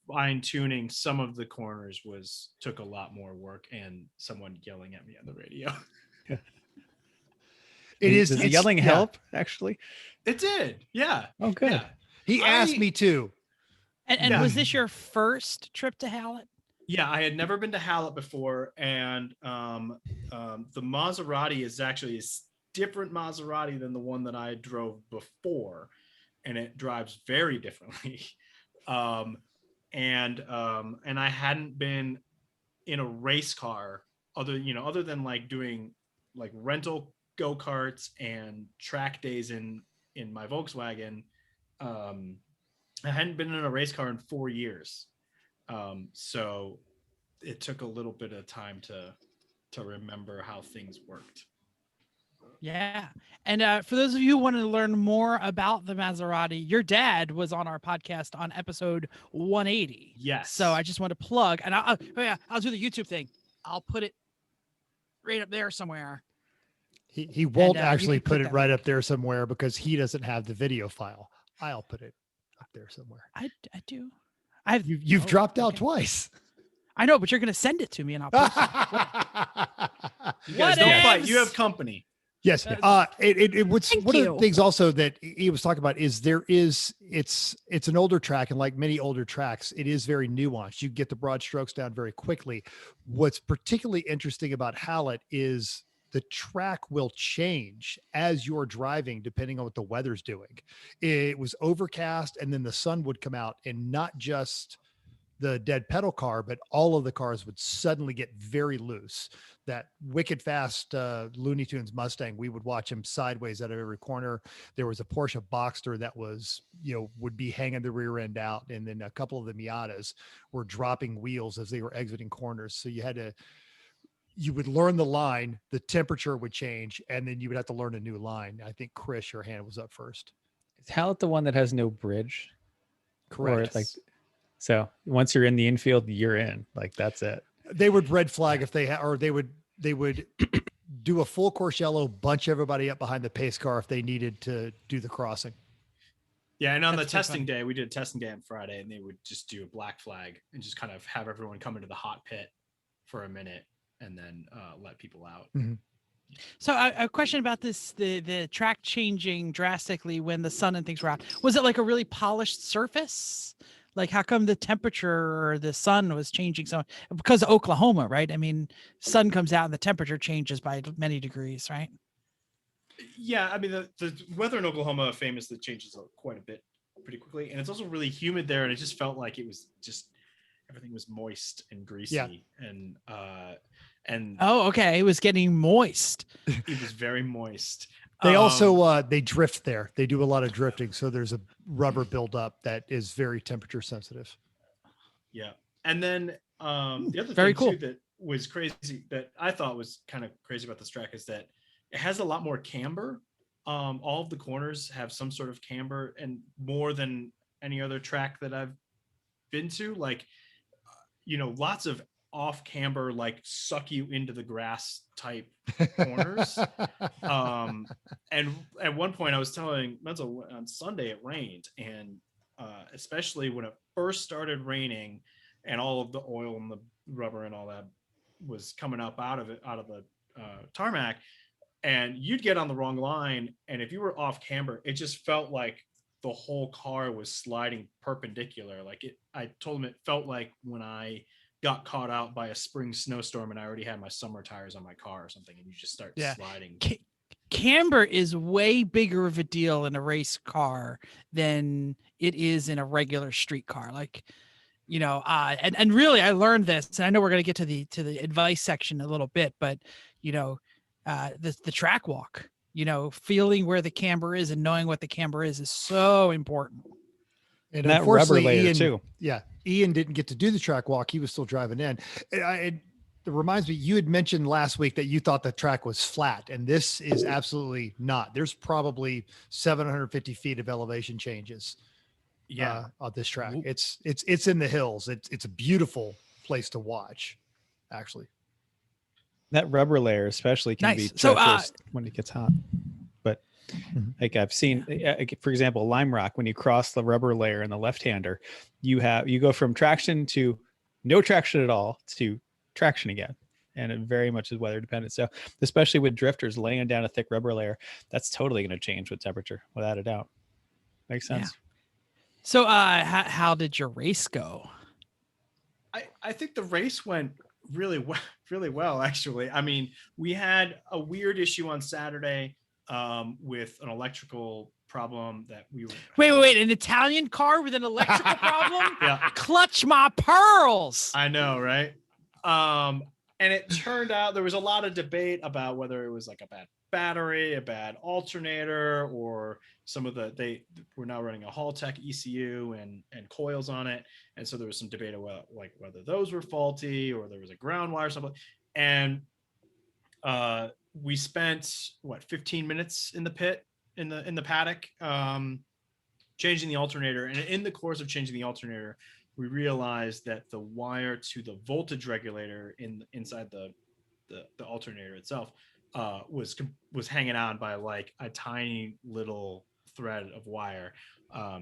fine tuning some of the corners took a lot more work and someone yelling at me on the radio. Does the yelling help actually? It did. Yeah. Oh, good. Yeah. He asked me too. And was this your first trip to Hallett? Yeah, I had never been to Hallett before, and the Maserati is actually a different Maserati than the one that I drove before, and it drives very differently. And I hadn't been in a race car other than like doing like rental go-karts and track days in my Volkswagen. I hadn't been in a race car in 4 years. So it took a little bit of time to remember how things worked. Yeah. And for those of you who want to learn more about the Maserati, your dad was on our podcast on episode 180. Yes. So I just want to plug, and I'll do the YouTube thing. I'll put it right up there somewhere. He won't you actually can put put it that right up there somewhere because he doesn't have the video file. I'll put it up there somewhere. I do. You've dropped out twice. I know, but you're going to send it to me and I'll post it. You guys don't fight. You have company. Yes. What's one of the things also that he was talking about is it's an older track, and like many older tracks, it is very nuanced. You get the broad strokes down very quickly. What's particularly interesting about Hallett is the track will change as you're driving, depending on what the weather's doing. It was overcast, and then the sun would come out, and not just the dead pedal car, but all of the cars would suddenly get very loose. That wicked fast Looney Tunes Mustang, we would watch him sideways out of every corner. There was a Porsche Boxster that was, would be hanging the rear end out. And then a couple of the Miatas were dropping wheels as they were exiting corners. So you would learn the line, the temperature would change, and then you would have to learn a new line. I think Chris, your hand was up first. Is Hallett the one that has no bridge? Correct. Or so once you're in the infield, you're in. Like that's it. They would red flag if they had, or they would do a full course yellow, bunch everybody up behind the pace car if they needed to do the crossing. Yeah, and on the testing day, we did a testing day on Friday, and they would just do a black flag and just kind of have everyone come into the hot pit for a minute and then let people out. Mm-hmm. So a question about this, the track changing drastically when the sun and things were out. Was it like a really polished surface? Like how come the temperature or the sun was changing so? Because of Oklahoma, right? I mean, sun comes out and the temperature changes by many degrees, right? Yeah, I mean, the weather in Oklahoma famously changes quite a bit pretty quickly. And it's also really humid there. And it just felt like it was just, everything was moist and greasy. Yeah. And oh, okay. It was getting moist. It was very moist. They also they drift there. They do a lot of drifting, so there's a rubber buildup that is very temperature sensitive. Yeah, and then the other very thing cool. too that was crazy, that I thought was kind of crazy about this track, is that it has a lot more camber. All of the corners have some sort of camber, and more than any other track that I've been to. Like, lots of off camber, like suck you into the grass type corners. And at one point I was telling Menzel on Sunday it rained, and especially when it first started raining and all of the oil and the rubber and all that was coming up out of the tarmac, and you'd get on the wrong line, and if you were off camber, it just felt like the whole car was sliding perpendicular. Like I told him it felt like when I got caught out by a spring snowstorm and I already had my summer tires on my car or something, and you just start sliding. Camber is way bigger of a deal in a race car than it is in a regular street car. Like, and really I learned this, and I know we're going to get to the advice section a little bit, but the track walk, feeling where the camber is and knowing what the camber is so important. And that rubber layer Ian, too. Yeah. Ian didn't get to do the track walk. He was still driving in. It reminds me, you had mentioned last week that you thought the track was flat, and this is absolutely not. There's probably 750 feet of elevation changes Yeah. On this track. Ooh. It's in the hills. It's a beautiful place to watch, actually. That rubber layer especially can be Nice. So, treacherous when it gets hot. But Mhm. like I've seen, for example, Lime Rock, when you cross the rubber layer in the left-hander, you go from traction to no traction at all to traction again. And it very much is weather dependent. So especially with drifters laying down a thick rubber layer, that's totally going to change with temperature, without a doubt. Makes Yeah. sense. So, how did your race go? I think the race went really well, actually. I mean, we had a weird issue on Saturday with an electrical problem that we were. Wait! An Italian car with an electrical problem? Yeah, Clutch my pearls. I know, right? And it turned out there was a lot of debate about whether it was like a bad battery, a bad alternator, or some of they were now running a Hallett ECU and coils on it. And so there was some debate about like whether those were faulty or there was a ground wire or something. And we spent 15 minutes in the pit in the paddock changing the alternator. And in the course of changing the alternator, we realized that the wire to the voltage regulator inside the alternator itself was hanging on by like a tiny little thread of wire.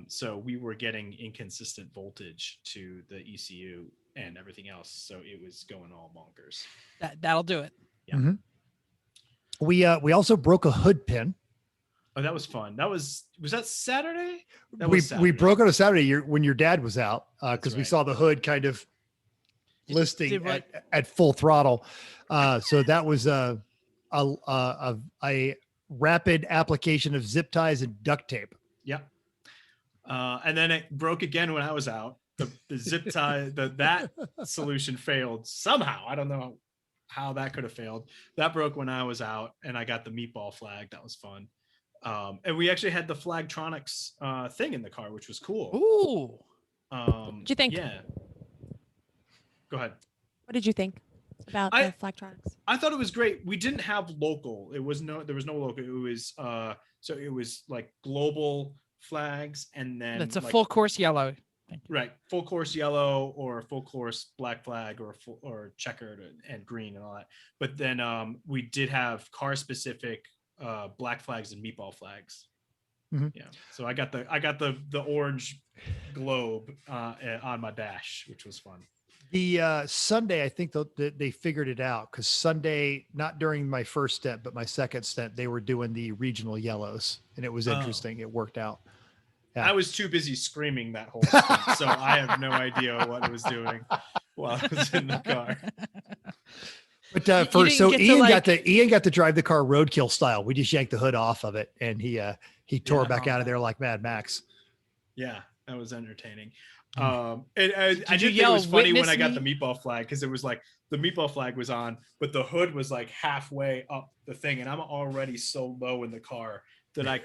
So we were getting inconsistent voltage to the ECU and everything else. So it was going all bonkers. That'll do it. Yeah. Mm-hmm. We also broke a hood pin. Oh, that was fun. Was that Saturday? We broke on a Saturday when your dad was out because we right. saw the hood kind of listing did what? at full throttle. So that was a rapid application of zip ties and duct tape. Yep. And then it broke again when I was out. The zip tie, that solution failed somehow. I don't know how that could have failed. That broke when I was out, and I got the meatball flag. That was fun. And we actually had the Flagtronics thing in the car, which was cool. Ooh. What'd you think? Yeah. Go ahead. What did you think about the Flagtronics? I thought it was great. We didn't have local. There was no local. It was so it was like global flags, and then That's a like, full course yellow. right, full course yellow or full course black flag or checkered and green and all that. But then we did have car specific black flags and meatball flags. Mm-hmm. Yeah. So I got the orange globe on my dash, which was fun. The Sunday, I think they figured it out because Sunday, not during my first stint, but my second stint, they were doing the regional yellows, and it was interesting. It worked out. Yeah. I was too busy screaming that whole stint, so I have no idea what it was doing while I was in the car. But Ian got to drive the car roadkill style. We just yanked the hood off of it, and he tore back out of there like Mad Max. Yeah, that was entertaining. Did I you did think it yell, was funny when "Witness I got me"? the meatball flag because it was like the meatball flag was on, but the hood was like halfway up the thing, and I'm already so low in the car that I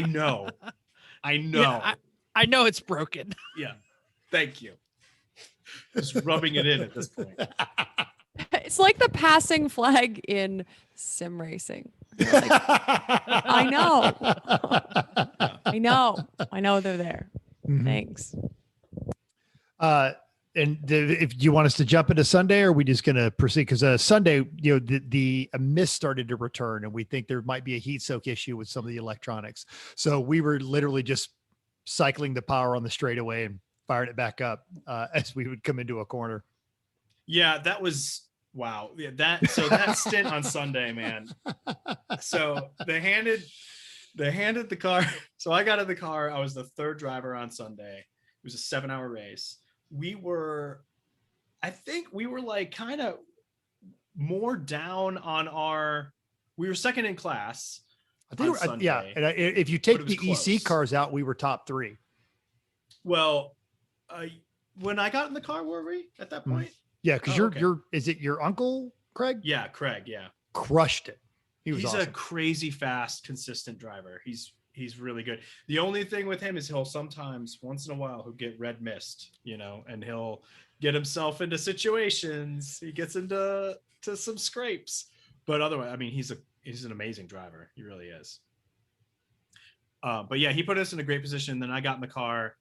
know. Yeah, I know it's broken. Yeah, thank you. Just rubbing it in at this point. It's like the passing flag in sim racing. Like, I know they're there. Mhm. Thanks. If you want us to jump into Sunday, or are we just going to proceed? Because Sunday, the mist started to return, and we think there might be a heat soak issue with some of the electronics. So we were literally just cycling the power on the straightaway and fired it back up as we would come into a corner. Yeah, that was wow. Yeah, that stint on Sunday, man. So they handed the car. So I got in the car. I was the third driver on Sunday. It was a 7-hour race. I think we were like kind of more down on we were second in class. I think, yeah. And if you take the EC cars out, we were top 3. Well, when I got in the car, were we at that point? Yeah, because is it your uncle Craig? Yeah, Craig. Yeah, crushed it. He's awesome. A crazy fast, consistent driver. He's really good. The only thing with him is he'll sometimes, once in a while, he'll get red mist, and he'll get himself into situations. He gets into some scrapes, but otherwise, I mean, he's an amazing driver. He really is. But yeah, he put us in a great position. Then I got in the car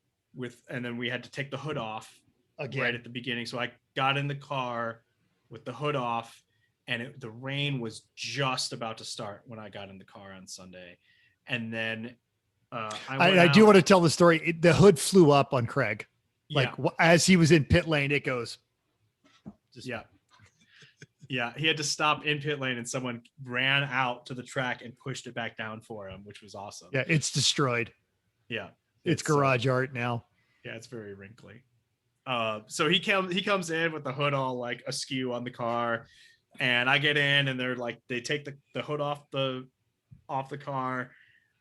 and then we had to take the hood off Again. right at the beginning. So I got in the car with the hood off, and the rain was just about to start when I got in the car on Sunday. And then I do want to tell the story. The hood flew up on Craig. Like Yeah. as he was in pit lane, it goes. Yeah. Yeah. He had to stop in pit lane and someone ran out to the track and pushed it back down for him, which was awesome. Yeah, it's destroyed. Yeah. It's garage art now. Yeah, it's very wrinkly. So he comes in with the hood all like askew on the car, and I get in and they're like, they take the hood off the car,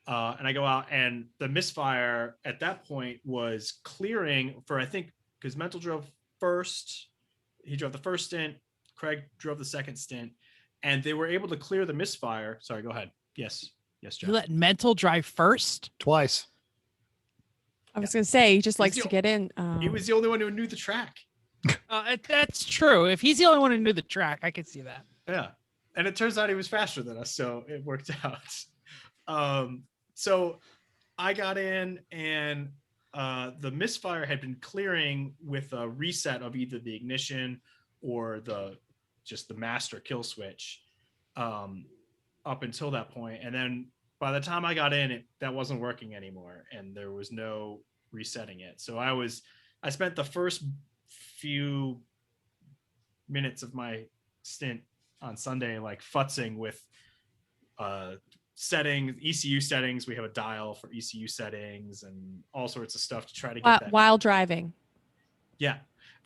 and I go out, and the misfire at that point was clearing for, I think, because Mental drove first. He drove the first stint. Craig drove the second stint, and they were able to clear the misfire. Sorry, go ahead. Yes, Jeff. You let Mental drive first? Twice. I was going to say, he just likes the- to get in. He was the only one who knew the track. That's true. If he's the only one who knew the track, I could see that. Yeah. And it turns out he was faster than us, so it worked out. So I got in, and the misfire had been clearing with a reset of either the ignition or just the master kill switch up until that point. And then by the time I got in, that wasn't working anymore, and there was no resetting it. So I spent the first few minutes of my stint on Sunday like futzing with settings, ECU settings. We have a dial for ECU settings and all sorts of stuff to try to get that. While driving. Yeah.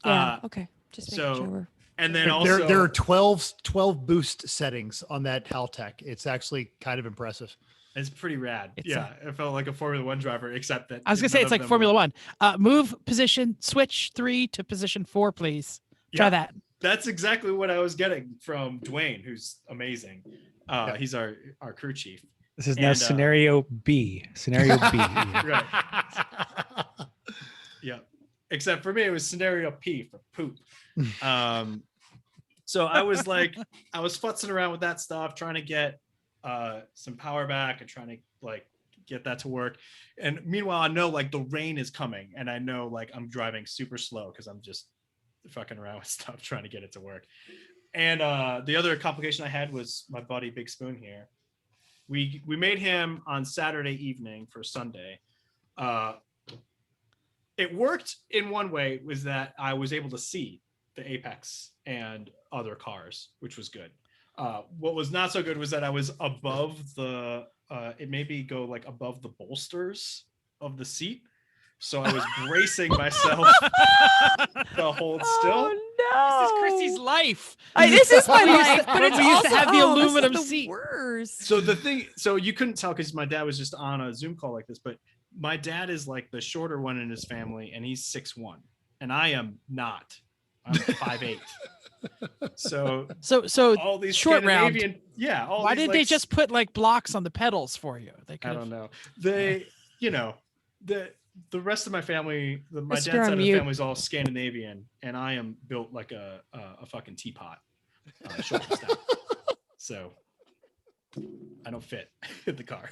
Yeah. Okay. Just making so- sure we're. And then also There are 12 boost settings on that Haltech. It's actually kind of impressive. it's pretty rad. It's Yeah. It felt like a Formula One driver, except that I was going to say, none it's of like them Formula were- One. Move position, switch 3 to position 4, please. Try Yeah. that. That's exactly what I was getting from Dwayne, who's amazing. He's our crew chief. This is now And, scenario B. Scenario B. Right. Yeah. Except for me, it was scenario P for poop. So I was futzing around with that stuff, trying to get some power back and trying to like get that to work. And meanwhile, I know like the rain is coming, and I know like I'm driving super slow because I'm just fucking around with stuff trying to get it to work. And the other complication I had was my buddy Big Spoon here. We made him on Saturday evening for Sunday. It worked in one way, was that I was able to see the apex and other cars, which was good. What was not so good was that I was above it made me go like above the bolsters of the seat. So I was bracing myself to hold still. Oh, This is Chrissy's life. This is my We used to- life, but when it's we used to also have the this is aluminum the seat. Worst. So you couldn't tell because my dad was just on a Zoom call like this, but my dad is like the shorter one in his family, and he's 6'1", and I am not. I'm 5'8". So So all these short round. Scandinavian, yeah. All why these, did they like, just put like blocks on the pedals for you? They I could don't know. They, the rest of my family, my dad's Mr. side of the Mute. family is all Scandinavian, and I am built like a fucking teapot, short and stout. So I don't fit in the car.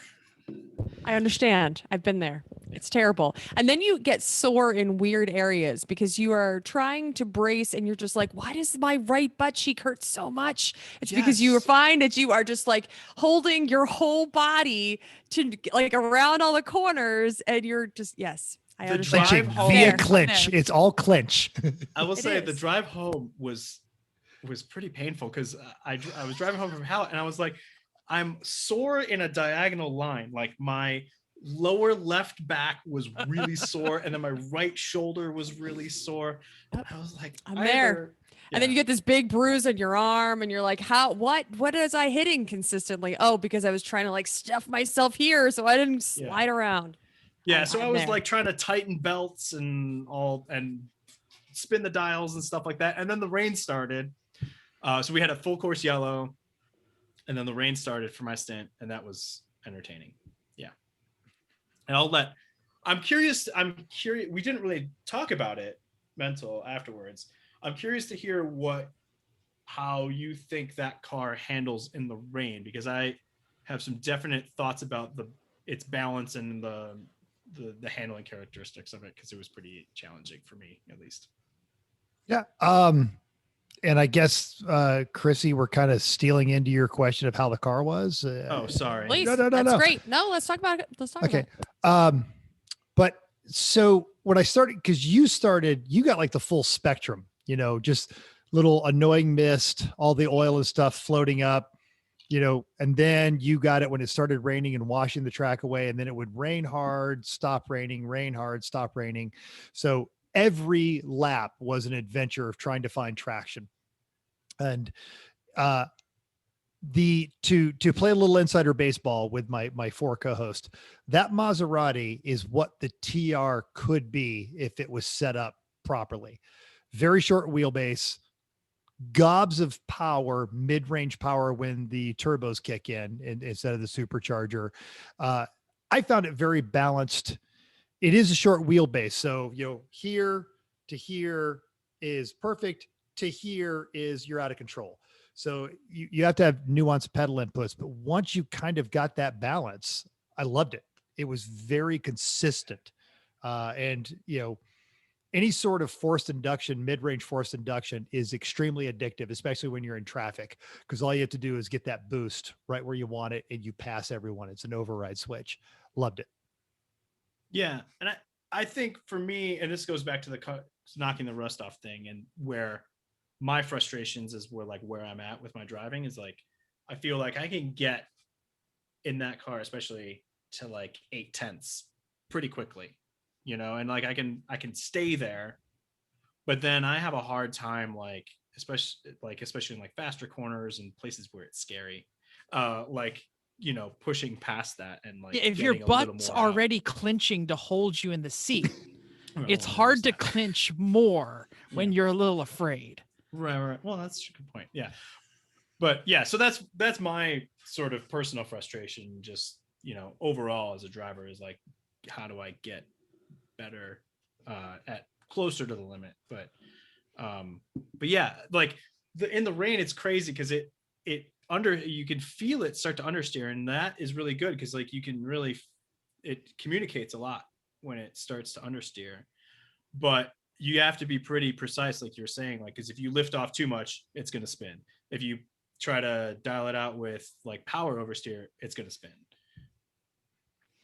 I understand. I've been there. It's terrible. And then you get sore in weird areas because you are trying to brace and you're just like, why does my right butt cheek hurt so much? It's because you Yes. find that you are just like holding your whole body to like around all the corners, and you're just, yes, I The understand. drive Clinching home- via There. clinch. There. It's all clinch. I will It say the is. drive home was pretty painful because I was driving home from Hallett, and I was like, I'm sore in a diagonal line. Like my lower left back was really sore, and then my right shoulder was really sore. And I was like, I'm there. And then you get this big bruise on your arm, and you're like, what was I hitting consistently? Oh, because I was trying to like stuff myself here so I didn't slide around. Yeah, so I I'm was there. like trying to tighten belts and spin the dials and stuff like that. And then the rain started. So we had a full course yellow, and then the rain started for my stint, and that was entertaining. Yeah. And I'm curious. We didn't really talk about it, Mental, afterwards. I'm curious to hear how you think that car handles in the rain, because I have some definite thoughts about its balance and the handling characteristics of it, because it was pretty challenging for me, at least. Yeah. And I guess, Chrissy, we're kind of stealing into your question of how the car was. Oh, sorry. Please, No. that's great. No, let's talk about it. Let's talk Okay. about it. But so when I started, because you got like the full spectrum, just little annoying mist, all the oil and stuff floating up, and then you got it when it started raining and washing the track away. And then it would rain hard, stop raining, rain hard, stop raining. So every lap was an adventure of trying to find traction. And to play a little insider baseball with my four co-hosts, that Maserati is what the TR could be if it was set up properly. Very short wheelbase, gobs of power, mid-range power when the turbos kick in instead of the supercharger. I found it very balanced. It is a short wheelbase, so here to here is perfect. To here is you're out of control. So you have to have nuanced pedal inputs, but once you kind of got that balance, I loved it. It was very consistent. And any sort of forced induction, mid-range forced induction is extremely addictive, especially when you're in traffic, because all you have to do is get that boost right where you want it and you pass everyone. It's an override switch. Loved it. Yeah. And I think for me, and this goes back to the knocking the rust off thing, and where my frustrations is where I'm at with my driving is like, I feel like I can get in that car, especially to like 8/10 pretty quickly, and like I can stay there, but then I have a hard time, especially in like faster corners and places where it's scary, pushing past that, and like If your butt's already clinching to hold you in the seat, it's hard to clinch more when you're a little afraid. Right. Well, that's a good point. Yeah. But yeah, so that's my sort of personal frustration, just, overall as a driver, is like, how do I get better at closer to the limit? But yeah, like in the rain, it's crazy because you can feel it start to understeer, and that is really good because like you can really, it communicates a lot when it starts to understeer. But you have to be pretty precise, like you're saying, like, because if you lift off too much, it's going to spin. If you try to dial it out with like power oversteer, it's going to spin.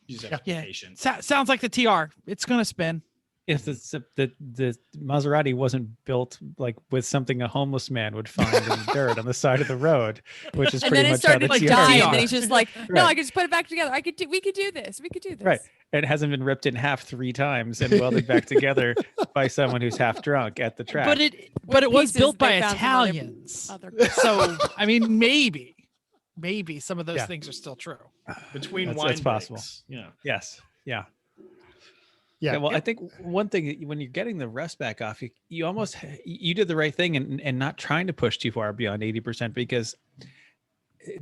You just have to be patient. Sounds like the TR. It's going to spin. If the Maserati wasn't built like with something a homeless man would find in the dirt on the side of the road, which is pretty much how the TR is. And then he's just like, no, I could just put it back together. We could do this. Right. It hasn't been ripped in half 3 times and welded back together by someone who's half drunk at the track. But it was built by Italians. So I mean, maybe some of those things are still true. Between that's possible. Yeah. Yes. Yeah. Yeah. Well, I think one thing, when you're getting the rust back off, you did the right thing and not trying to push too far beyond 80%, because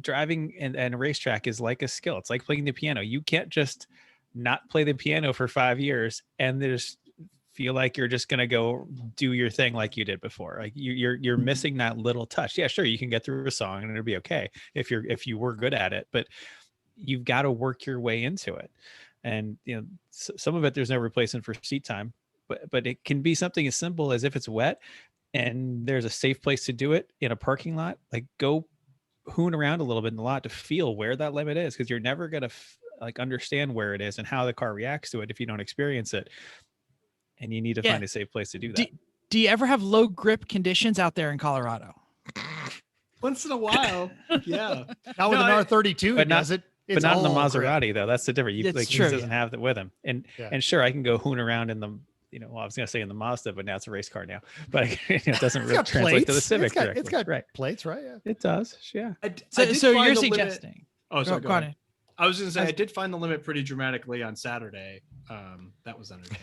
driving and a racetrack is like a skill. It's like playing the piano. You can't just not play the piano for 5 years and just feel like you're just going to go do your thing like you did before. Like you're missing that little touch. Yeah, sure, you can get through a song and it'll be okay if you were good at it, but you've got to work your way into it. And some of it, there's no replacement for seat time, but it can be something as simple as, if it's wet and there's a safe place to do it in a parking lot, like go hoon around a little bit in the lot to feel where that limit is, because you're never going to understand where it is and how the car reacts to it if you don't experience it. And you need to find a safe place to do that. Do you ever have low grip conditions out there in Colorado? Once in a while. Yeah. Not with an R32, it does it. But not in the Maserati, though. That's the difference. He doesn't have that with him. And sure, I can go hoon around in the, I was going to say in the Mazda, but now it's a race car now. But it doesn't really translate to the Civic directly. It's got plates, right? Yeah. It does. Yeah. So you're suggesting? Oh, sorry. Go ahead. I was going to say, I did find the limit pretty dramatically on Saturday. That was entertaining.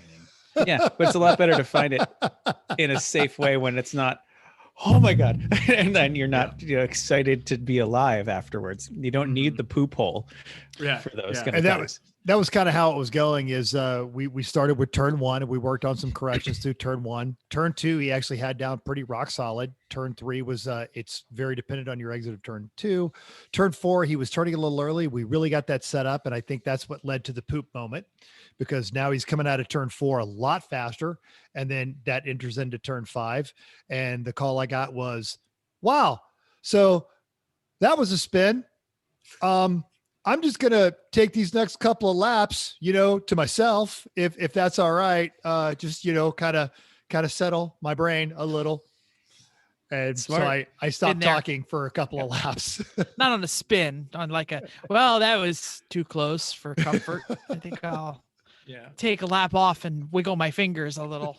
Yeah, but it's a lot better to find it in a safe way when it's not, oh my God. And then you're not excited to be alive afterwards. You don't need the poop hole for those kind of things. that was kind of how it was going. Is we started with turn 1 and we worked on some corrections through turn 1. Turn 2, he actually had down pretty rock solid. Turn 3 was it's very dependent on your exit of turn 2. Turn 4, he was turning a little early. We really got that set up, and I think that's what led to the poop moment, because now he's coming out of turn 4 a lot faster, and then that enters into turn 5. And the call I got was, "Wow, so that was a spin. I'm just going to take these next couple of laps, to myself, if that's all right. Just, kind of settle my brain a little." And Smart. so I stopped Been there. talking for a couple of laps. Not on a spin, on like well, that was too close for comfort. I think I'll take a lap off and wiggle my fingers a little.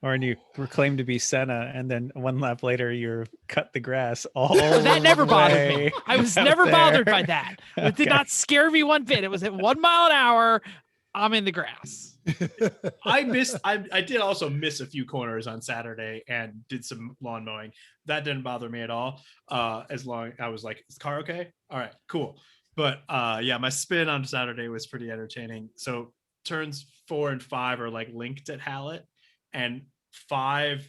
Or when you proclaim to be Senna, and then one lap later you cut the grass all That never the bothered me. way I was out never bothered there. by that. It did Okay. not scare me one bit. It was at 1 mile an hour. I'm in the grass. I did also miss a few corners on Saturday and did some lawn mowing. That didn't bother me at all. As long I was like, "Is the car okay? All right, cool." But yeah, my spin on Saturday was pretty entertaining. So turns 4 and 5 are like linked at Hallett, and 4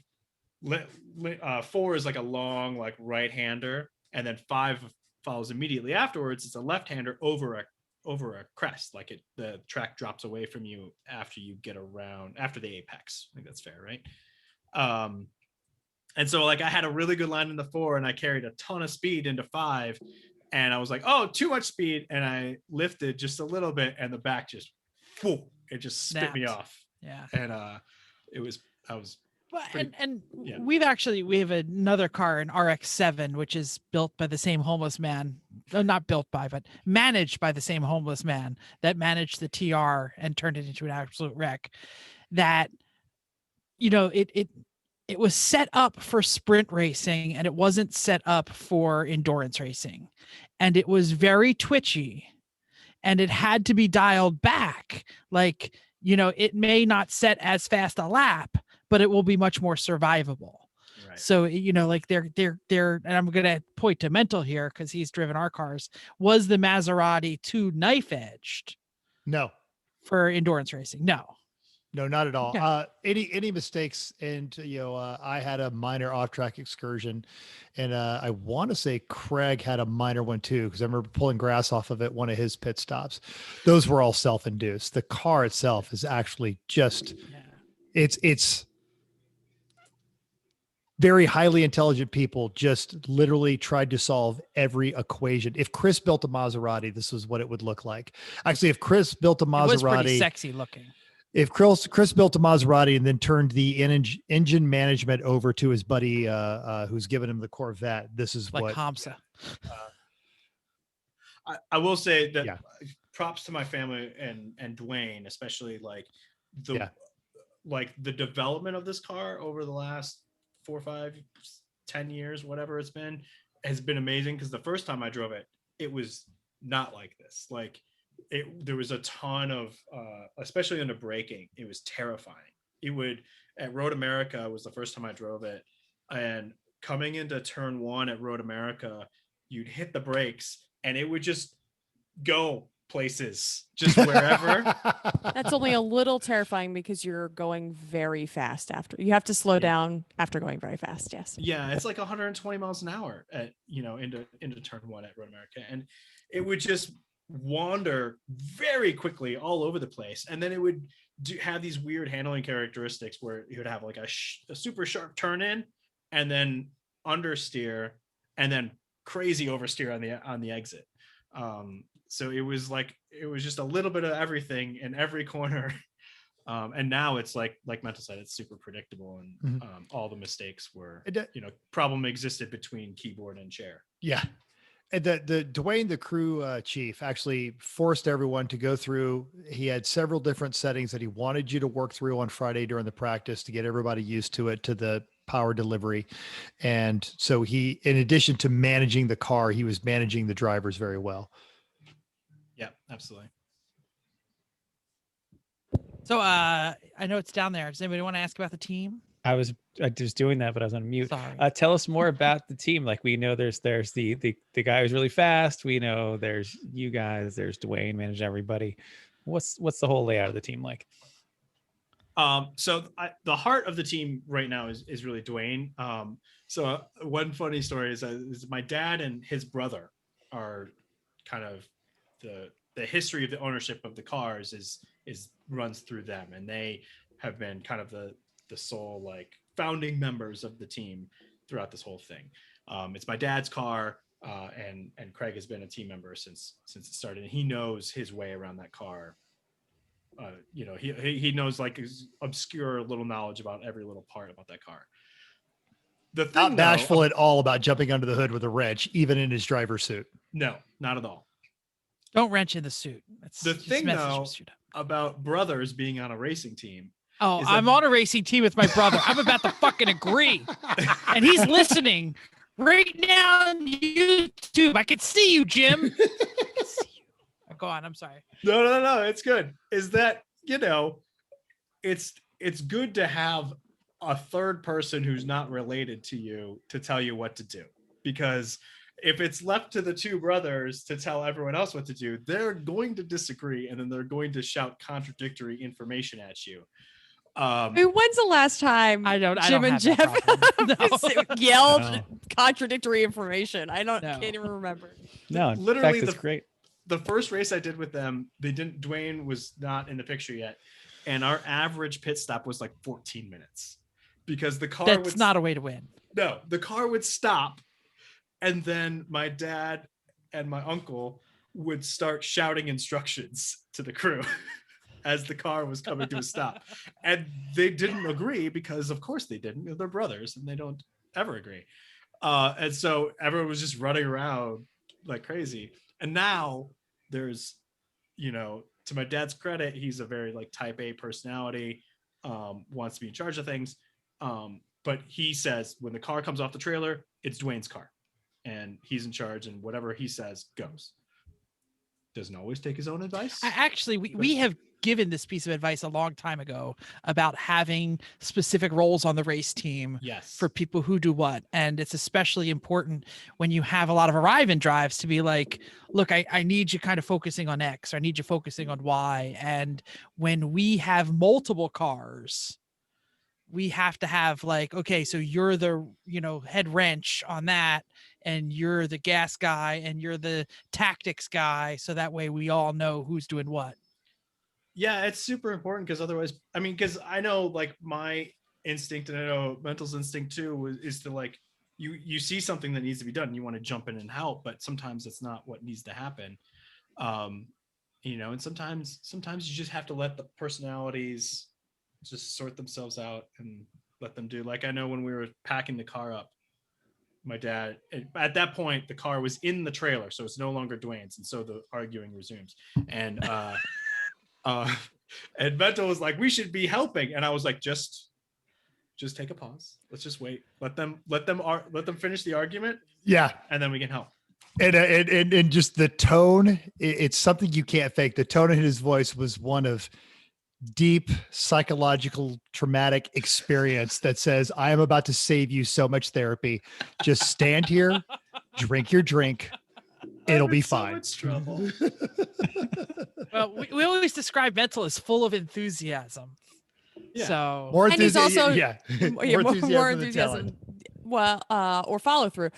is like a long like right-hander, and then 5 follows immediately afterwards. It's a left-hander over a crest, like the track drops away from you after you get around after the apex. I think that's fair, right? And so like I had a really good line in the 4, and I carried a ton of speed into 5, and I was like, "Oh, too much speed," and I lifted just a little bit, and the back just it just spit me Snapped. off. Yeah. And I was Well, pretty- and yeah. we have another car, an RX-7, which is built by the same homeless man. Not built by, but managed by the same homeless man that managed the TR and turned it into an absolute wreck. That, it was set up for sprint racing, and it wasn't set up for endurance racing. And it was very twitchy, and it had to be dialed back. Like, it may not set as fast a lap, but it will be much more survivable. right. So, like they're, and I'm going to point to Mental here because he's driven our cars. Was the Maserati too knife edged No, for endurance racing? No. not at all. Okay. Any mistakes. And, I had a minor off track excursion, and I want to say Craig had a minor one too, because I remember pulling grass off of it one of his pit stops. Those were all self-induced. The car itself is actually just, it's very highly intelligent people just literally tried to solve every equation. If Chris built a Maserati, this is what it would look like. Actually, if Chris built a It was pretty Maserati, sexy looking. if Chris built a Maserati and then turned the engine management over to his buddy who's given him the Corvette, this is Like what Hamza. I will say that Yeah. props to my family and Dwayne, especially like the Yeah. like the development of this car over the last 4, 5, 10 years, whatever it's been, has been amazing. Because the first time I drove it, it was not like this. Like there was a ton of especially under braking, it was terrifying. It would at Road America was the first time I drove it, and coming into turn 1 at Road America, you'd hit the brakes and it would just go places, just wherever. That's only a little terrifying because you're going very fast after. You have to slow down after going very fast. Yes. Yeah, it's like 120 miles an hour at into turn 1 at Road America, and it would just wander very quickly all over the place, and then it would have these weird handling characteristics where you would have like a super sharp turn in, and then understeer, and then crazy oversteer on the exit. So it was just a little bit of everything in every corner. And now it's like Mental said, it's super predictable, and all the mistakes were, problem existed between keyboard and chair. Yeah. And the Dwayne, the crew chief, actually forced everyone to go through. He had several different settings that he wanted you to work through on Friday during the practice to get everybody used to it, to the power delivery. And so he, in addition to managing the car, he was managing the drivers very well. Yeah, absolutely. So I know it's down there. Does anybody want to ask about the team? I was just doing that, but I was on mute. Sorry. Tell us more about the team. Like, we know there's the guy who's really fast. We know there's you guys. There's Dwayne, managed everybody. What's the whole layout of the team like? So the heart of the team right now is really Dwayne. So one funny story is my dad and his brother are kind of the history of the ownership of the cars is runs through them, and they have been kind of the sole like founding members of the team throughout this whole thing. It's my dad's car, and Craig has been a team member since it started, and he knows his way around that car. He knows like his obscure little knowledge about every little part about that car. The thing, Not bashful at all about jumping under the hood with a wrench, even in his driver's suit. No, not at all. Don't wrench in the suit. That's The just thing messes though your suit up. about brothers being on a racing team. Oh, is I'm that- on a racing team with my brother. I'm about to fucking agree. And he's listening right now on YouTube. I can see you, Jim. I can see you. Go on. I'm sorry. No, it's good. Is that, it's good to have a third person who's not related to you to tell you what to do, because if it's left to the two brothers to tell everyone else what to do, they're going to disagree, and then they're going to shout contradictory information at you. When's the last time I don't Jim and have that Jeff problem. No. yelled No. contradictory information? I No. can't even remember. No, in Literally fact, it's great. The first race I did with them, Dwayne was not in the picture yet, and our average pit stop was like 14 minutes because the car That's not a way to win. No, the car would stop, and then my dad and my uncle would start shouting instructions to the crew as the car was coming to a stop. And they didn't agree because, of course, they didn't. They're brothers, and they don't ever agree. And so everyone was just running around like crazy. And now there's, to my dad's credit, he's a very like type A personality, wants to be in charge of things. But he says when the car comes off the trailer, it's Dwayne's car, and he's in charge, and whatever he says goes. Doesn't always take his own advice. We have given this piece of advice a long time ago about having specific roles on the race team Yes. for people who do what. And it's especially important when you have a lot of arrive and drives to be like, look, I need you kind of focusing on X, or I need you focusing on Y. And when we have multiple cars, we have to have like, okay, so you're the, head wrench on that, and you're the gas guy, and you're the tactics guy. So that way we all know who's doing what. Yeah, it's super important, because otherwise, because I know like my instinct, and I know Mental's instinct too, is to like, you see something that needs to be done, and you want to jump in and help, but sometimes it's not what needs to happen. And sometimes you just have to let the personalities just sort themselves out and let them do. Like, I know when we were packing the car up, my dad, at that point, the car was in the trailer, so it's no longer Dwayne's, and so the arguing resumes. And and Mental was like, we should be helping, and I was like, just take a pause, let's just wait, let them finish the argument, Yeah. and then we can help. And just the tone, it's something you can't fake. The tone in his voice was one of deep psychological traumatic experience that says, I am about to save you so much therapy. Just stand here, drink your drink. It'll be fine. So much trouble. Well, we always describe Mental as full of enthusiasm. Yeah. So More And he's enthusiasm. also- Yeah. more than talent. enthusiasm. Well, or follow through.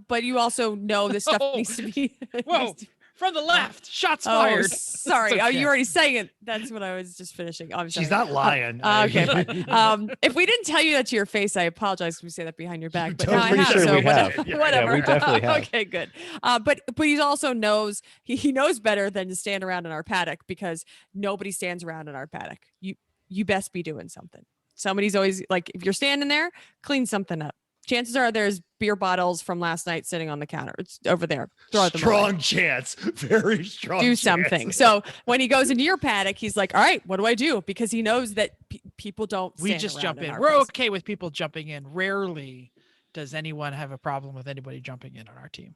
But you also know this stuff Oh, needs to be. whoa, from the left, shots Oh, fired. sorry. It's Oh, okay. you already saying it. That's what I was just finishing. Oh, I'm sorry. She's not lying. Okay, fine. If we didn't tell you that to your face, I apologize if we say that behind your back. But now I Totally have, sure so we whatever. have. Yeah, whatever. we definitely have. Okay, good. But he also knows he knows better than to stand around in our paddock, because nobody stands around in our paddock. You best be doing something. Somebody's always like, if you're standing there, clean something up. Chances are there's beer bottles from last night sitting on the counter. It's over there. Throw them away. Strong chance. Very strong. Do chance. something. So when he goes into your paddock, he's like, all right, what do I do? Because he knows that people don't We stand just around jump in. our We're place. okay with people jumping in. Rarely does anyone have a problem with anybody jumping in on our team.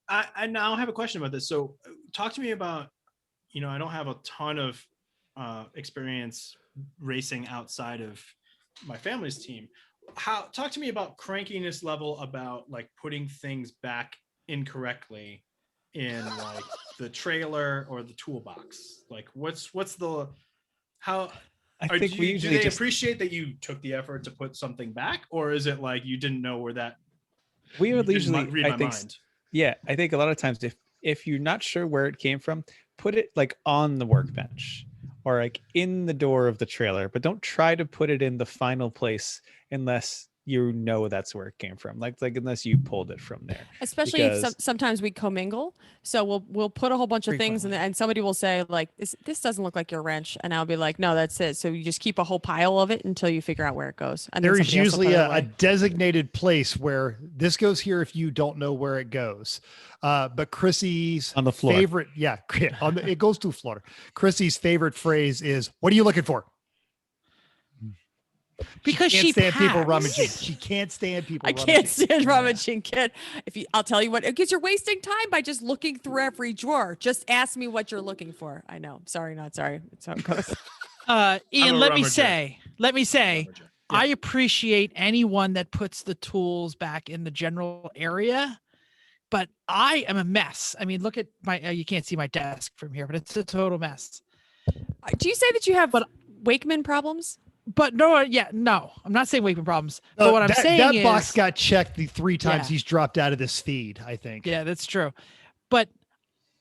I now have a question about this. So talk to me about, I don't have a ton of experience racing outside of my family's team. Talk to me about crankiness level, about like putting things back incorrectly in like the trailer or the toolbox? Like what's the how I Or think we do usually they just appreciate that you took the effort to put something back, or is it like you didn't know where that we you would didn't usually read I my think mind? yeah, I think a lot of times if you're not sure where it came from, put it like on the workbench or like in the door of the trailer, but don't try to put it in the final place unless you know that's where it came from. Like unless you pulled it from there. Especially if Because sometimes we commingle, so we'll put a whole bunch of things Frequently. and somebody will say like this doesn't look like your wrench, and I'll be like, no, that's it. So you just keep a whole pile of it until you figure out where it goes, and then There is somebody else will usually put it a away. designated place where this goes here if you don't know where it goes. But Chrissy's On the floor. favorite, it goes to floor. Chrissy's favorite phrase is, "What are you looking for?" Because can't she stand people packs. rummaging. She can't stand people. I rummaging. can't stand rummaging, kid. I'll tell you what, because you're wasting time by just looking through every drawer. Just ask me what you're looking for. I know. Sorry, not sorry. That's how it goes. Ian, a let me rummager. say, Rummager. I appreciate anyone that puts the tools back in the general area, but I am a mess. I mean, look at my, you can't see my desk from here, but it's a total mess. Do you say that you have But- Wakeman problems? But no, I'm not saying Wakeman problems. But what I'm saying that is, box got checked the 3 times Yeah. he's dropped out of this feed, I think. yeah, that's true. But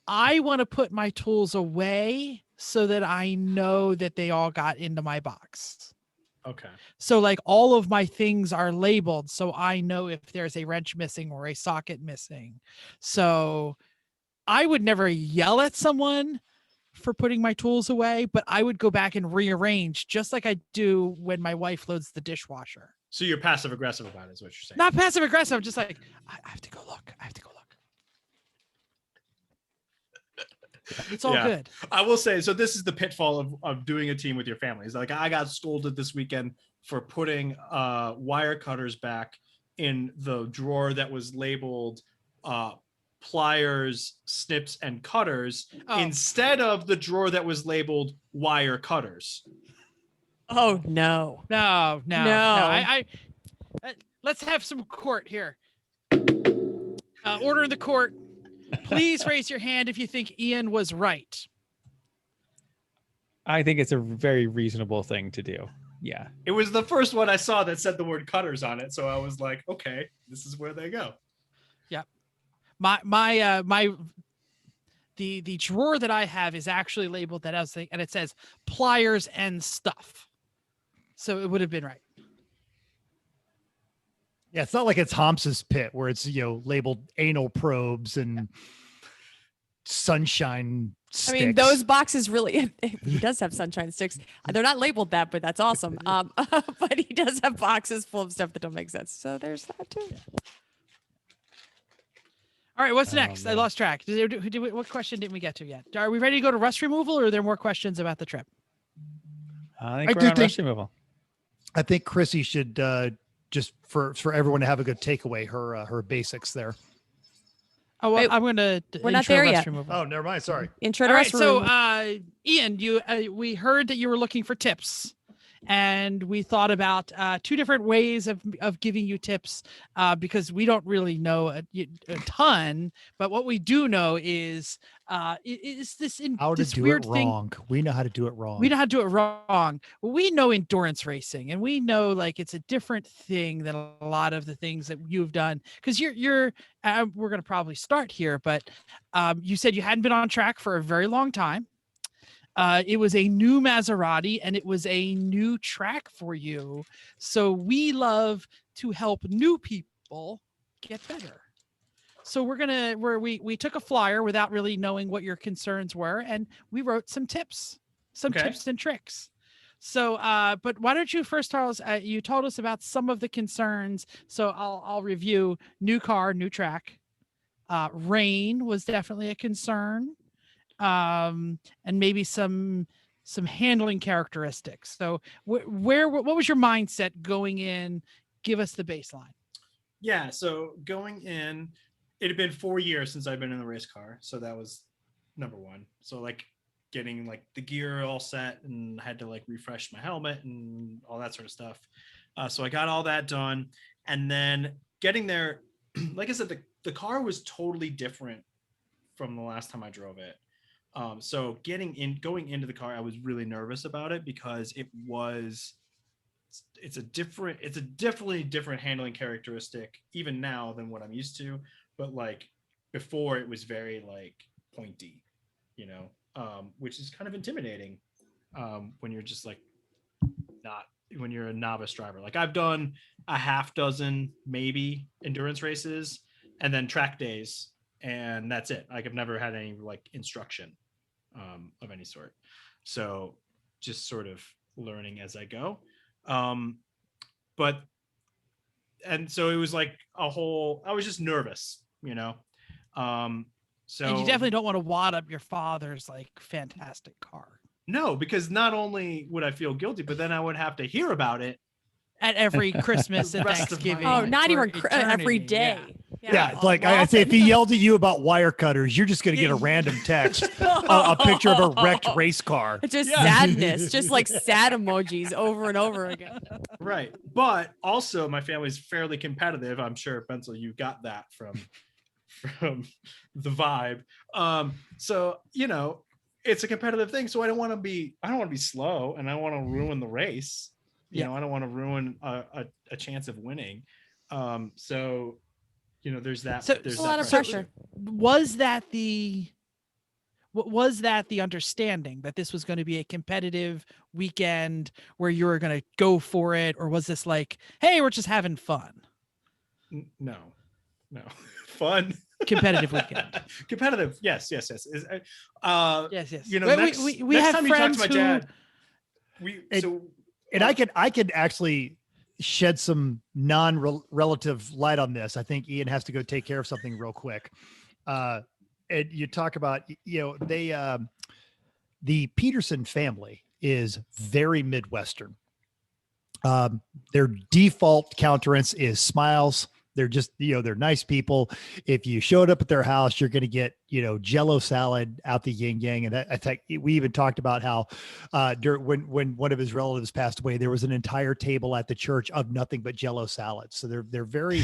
I want to put my tools away so that I know that they all got into my box. Okay. So like all of my things are labeled so I know if there's a wrench missing or a socket missing. So I would never yell at someone for putting my tools away, but I would go back and rearrange just like I do when my wife loads the dishwasher. So you're passive aggressive about it, is what you're saying. Not passive aggressive. I'm just like, I have to go look. I have to go look. It's all Yeah. good. I will say, so this is the pitfall of doing a team with your family. It's like I got scolded this weekend for putting wire cutters back in the drawer that was labeled pliers, snips, and cutters Oh. instead of the drawer that was labeled wire cutters. Oh no. No. No. I let's have some court here. Order in the court. Please raise your hand if you think Ian was right. I think it's a very reasonable thing to do. Yeah. It was the first one I saw that said the word cutters on it, so I was like, okay, this is where they go. The drawer that I have is actually labeled that as and it says pliers and stuff. So it would have been right. Yeah, it's not like it's Hamps's pit where it's labeled anal probes and sunshine sticks. I mean, those boxes really, he does have sunshine sticks. They're not labeled that, but that's awesome. But he does have boxes full of stuff that don't make sense. So there's that too. All right, what's next? I man. lost track. What question didn't we get to yet? Are we ready to go to rust removal, or are there more questions about the trip? I think I we're do on think- rush removal. I think Chrissy should just for everyone to have a good takeaway her basics there. Oh, well, Wait, I'm going to. we're not there yet. Removal. Oh, never mind. Sorry. Intro All to right, us. so Ian, we heard that you were looking for tips, and we thought about 2 different ways of giving you tips because we don't really know a ton, but what we do know is this How to this do weird it thing. wrong. We know how to do it wrong. We know how to do it wrong. We know endurance racing, and we know like it's a different thing than a lot of the things that you've done. Because you're we're gonna probably start here, but you said you hadn't been on track for a very long time. It was a new Maserati, and it was a new track for you. So we love to help new people get better. So we took a flyer without really knowing what your concerns were, and we wrote some tips and tricks. So, but why don't you first tell us? You told us about some of the concerns, so I'll review. New car, new track. Rain was definitely a concern, and maybe some handling characteristics. So, what was your mindset going in? Give us the baseline. Yeah, so going in, it had been 4 years since I've been in the race car, so that was number one. So like getting like the gear all set, and I had to like refresh my helmet and all that sort of stuff. So I got all that done, and then getting there, like I said, the car was totally different from the last time I drove it. So going into the car, I was really nervous about it because it's definitely different handling characteristic even now than what I'm used to. But like before, it was very like pointy, which is kind of intimidating when you're just like not when you're a novice driver. Like I've done a half dozen maybe endurance races and then track days, and that's it. Like I've never had any like instruction of any sort. So just sort of learning as I go. And so it was like I was just nervous, so And you definitely don't want to wad up your father's like fantastic car no, because not only would I feel guilty, but then I would have to hear about it at every Christmas and rest of my Thanksgiving. Oh, life. not for even every eternity. day. Yeah, Oh, like I say, if he often. yelled at you about wire cutters, you're just going to get a random text, a picture of a wrecked race car. It's just Yeah. sadness, just like sad emojis over and over again. Right. But also my family's fairly competitive. I'm sure, Pencil, you got that from the vibe. So, it's a competitive thing. So I don't want to be slow, and I want to ruin the race. I don't want to ruin a chance of winning. So, there's that. So There's a lot of that pressure. Was that the understanding that this was going to be a competitive weekend where you were going to go for it, or was this like, hey, we're just having fun? No. Fun. Competitive weekend. Competitive. Yes. Yes. Next, we next have time you talk friends to my dad, I could actually shed some non-relative light on this. I think Ian has to go take care of something real quick. And you talk about, the Peterson family is very Midwestern. Their default countenance is smiles. They're just, they're nice people. If you showed up at their house, you're going to get, Jell-O salad out the yin yang. And that, I think we even talked about how when one of his relatives passed away, there was an entire table at the church of nothing but Jell-O salad. So they're very,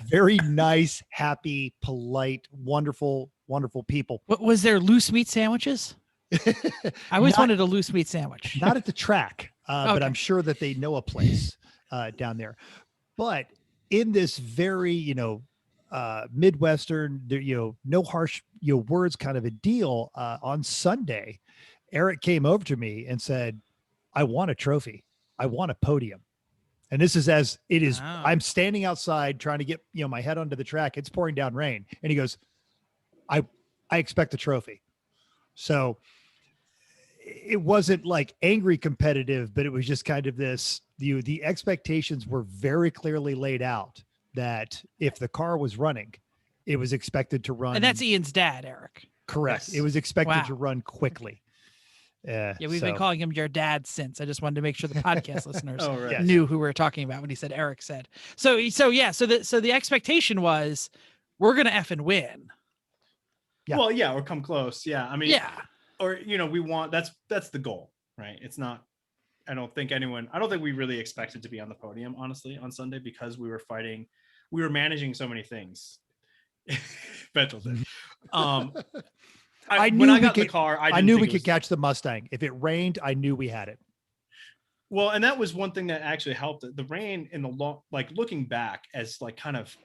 very nice, happy, polite, wonderful, wonderful people. What was there? Loose meat sandwiches? I always wanted a loose meat sandwich. Not at the track, but Okay. I'm sure that they know a place down there. But in this very, Midwestern, no harsh, words kind of a deal, on Sunday, Eric came over to me and said, I want a trophy. I want a podium. And this is as it is. Wow. I'm standing outside trying to get, my head onto the track. It's pouring down rain. And he goes, I expect a trophy. So it wasn't like angry competitive, but it was just kind of this, the expectations were very clearly laid out that if the car was running, it was expected to run. And that's Ian's dad, Eric. Correct. Yes. It was expected Wow. to run quickly. Yeah, we've been calling him your dad since. I just wanted to make sure the podcast listeners Oh, right. Yes. knew who we were talking about when he said Eric said. So the expectation was we're gonna effing win. Yeah. Well, yeah, or come close. Yeah. I mean, Yeah. or, we want, that's the goal, right? It's not, I don't think we really expected to be on the podium, honestly, on Sunday, because we were managing so many things. Bentel did. I when knew I we got in the could- car, I didn't knew think we it could was- catch the Mustang. If it rained, I knew we had it. Well, and that was one thing that actually helped. The rain in the long, like looking back, as like kind of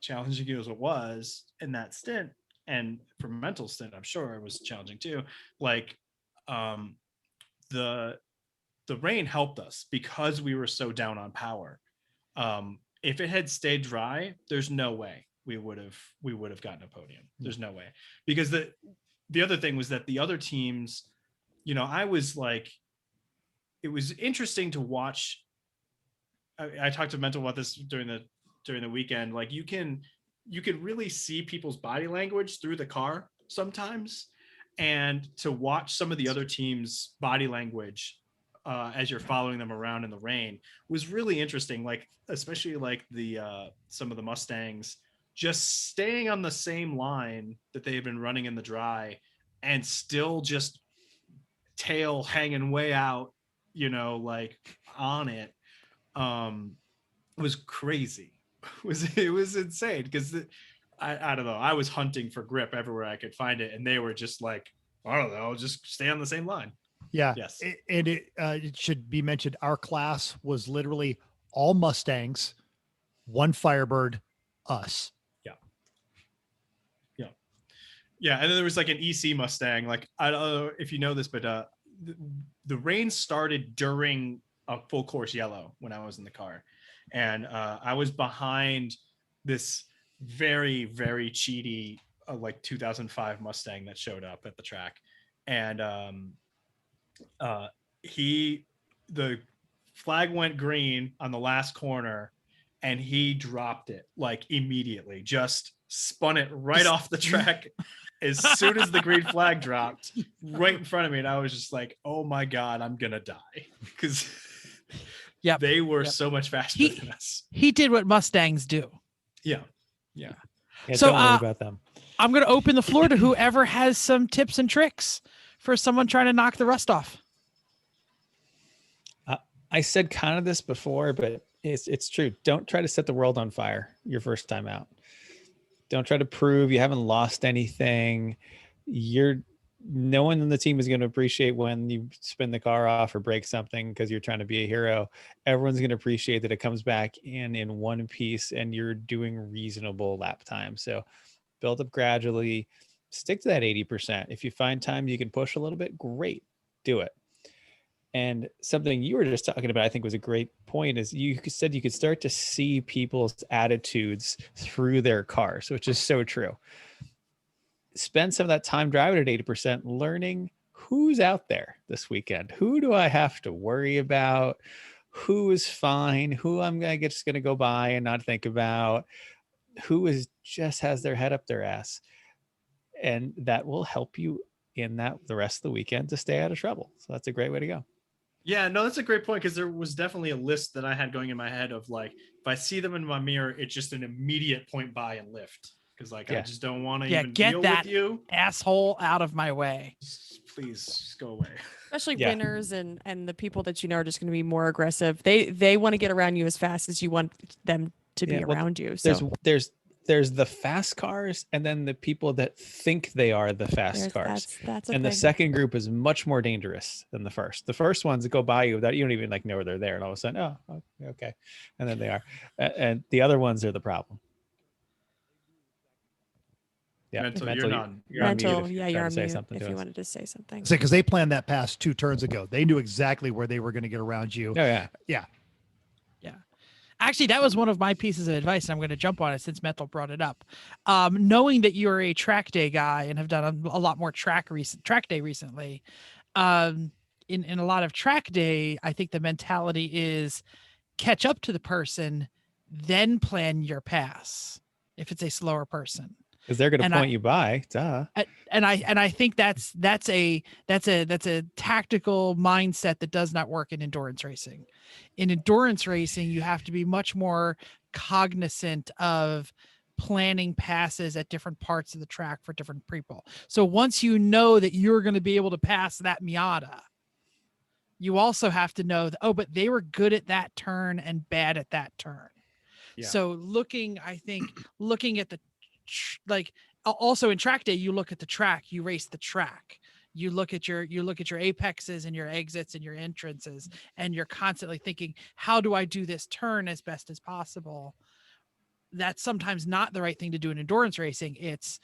challenging as it was in that stint, and for mental stint, I'm sure it was challenging too. Like, the rain helped us because we were so down on power. If it had stayed dry, there's no way we would have gotten a podium. There's no way, because the other thing was that the other teams, I was like, it was interesting to watch. I talked to Mental about this during the weekend. Like you could really see people's body language through the car sometimes, and to watch some of the other teams' body language as you're following them around in the rain was really interesting. Like especially like the some of the Mustangs just staying on the same line that they've been running in the dry, and still just tail hanging way out, like on it. It was crazy. It was insane because I don't know. I was hunting for grip everywhere I could find it, and they were just like, I don't know, just stay on the same line. Yeah. Yes. It should be mentioned. Our class was literally all Mustangs, one Firebird, us. Yeah, and then there was like an EC Mustang. Like, I don't know if you know this, but the rain started during a full course yellow when I was in the car, and I was behind this very, very cheaty like 2005 Mustang that showed up at the track, and the flag went green on the last corner, and he dropped it like immediately, just spun it right off the track as soon as the green flag dropped right in front of me. And I was just like, oh my God, I'm going to die. Because they were so much faster than us. He did what Mustangs do. Yeah. So don't worry about them. I'm going to open the floor to whoever has some tips and tricks for someone trying to knock the rust off. I said kind of this before, but it's true. Don't try to set the world on fire your first time out. Don't try to prove you haven't lost anything. No one in the team is going to appreciate when you spin the car off or break something because you're trying to be a hero. Everyone's going to appreciate that it comes back in one piece and you're doing reasonable lap time. So build up gradually, stick to that 80%. If you find time you can push a little bit, great, do it. And something you were just talking about, I think was a great point, is you said you could start to see people's attitudes through their cars, which is so true. Spend some of that time driving at 80%, learning who's out there this weekend. Who do I have to worry about? Who is fine? Who I'm just going to go by and not think about? Who just has their head up their ass? And that will help you in the rest of the weekend to stay out of trouble. So that's a great way to go. Yeah, no, that's a great point, because there was definitely a list that I had going in my head of like, if I see them in my mirror, it's just an immediate point by and lift, because like I just don't want to even get deal that with you. Asshole out of my way. Please just go away. Especially winners and the people that you know are just going to be more aggressive. They want to get around you as fast as you want them to be around you. So there's the fast cars, and then the people that think they are the fast cars. That's and the second group is much more dangerous than the first. The first ones that go by you that you don't even like know they're there, and all of a sudden, oh, okay, and then they are, and the other ones are the problem. Yeah, Mental, you're on mute. You're on mute if you wanted to say something. Because they planned that pass 2 turns ago. They knew exactly where they were going to get around you. Oh yeah. Actually, that was one of my pieces of advice, and I'm going to jump on it since Metal brought it up. Knowing that you're a track day guy and have done a lot more track day recently, in a lot of track day, I think the mentality is catch up to the person, then plan your pass if it's a slower person. Because they're going to point you by, duh. And I think that's a tactical mindset that does not work in endurance racing. In endurance racing, you have to be much more cognizant of planning passes at different parts of the track for different people. So once you know that you're going to be able to pass that Miata, you also have to know that, but they were good at that turn and bad at that turn. Yeah. So looking at the also in track day, you look at the track, you race the track, you look at your apexes and your exits and your entrances, and you're constantly thinking, how do I do this turn as best as possible? That's sometimes not the right thing to do in endurance racing. It's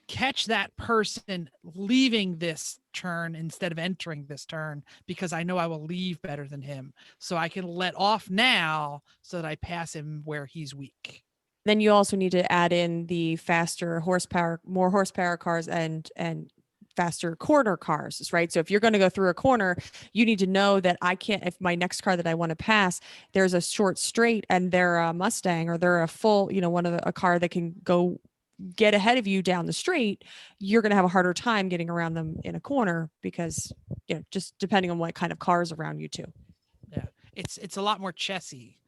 catch that person leaving this turn instead of entering this turn, because I know I will leave better than him. So I can let off now so that I pass him where he's weak. Then you also need to add in the more horsepower cars and faster corner cars, right? So if you're going to go through a corner, you need to know that if my next car that I want to pass, there's a short straight and they're a Mustang or they're a full, a car that can go get ahead of you down the straight, you're going to have a harder time getting around them in a corner because, just depending on what kind of cars around you too. Yeah. It's a lot more chessy.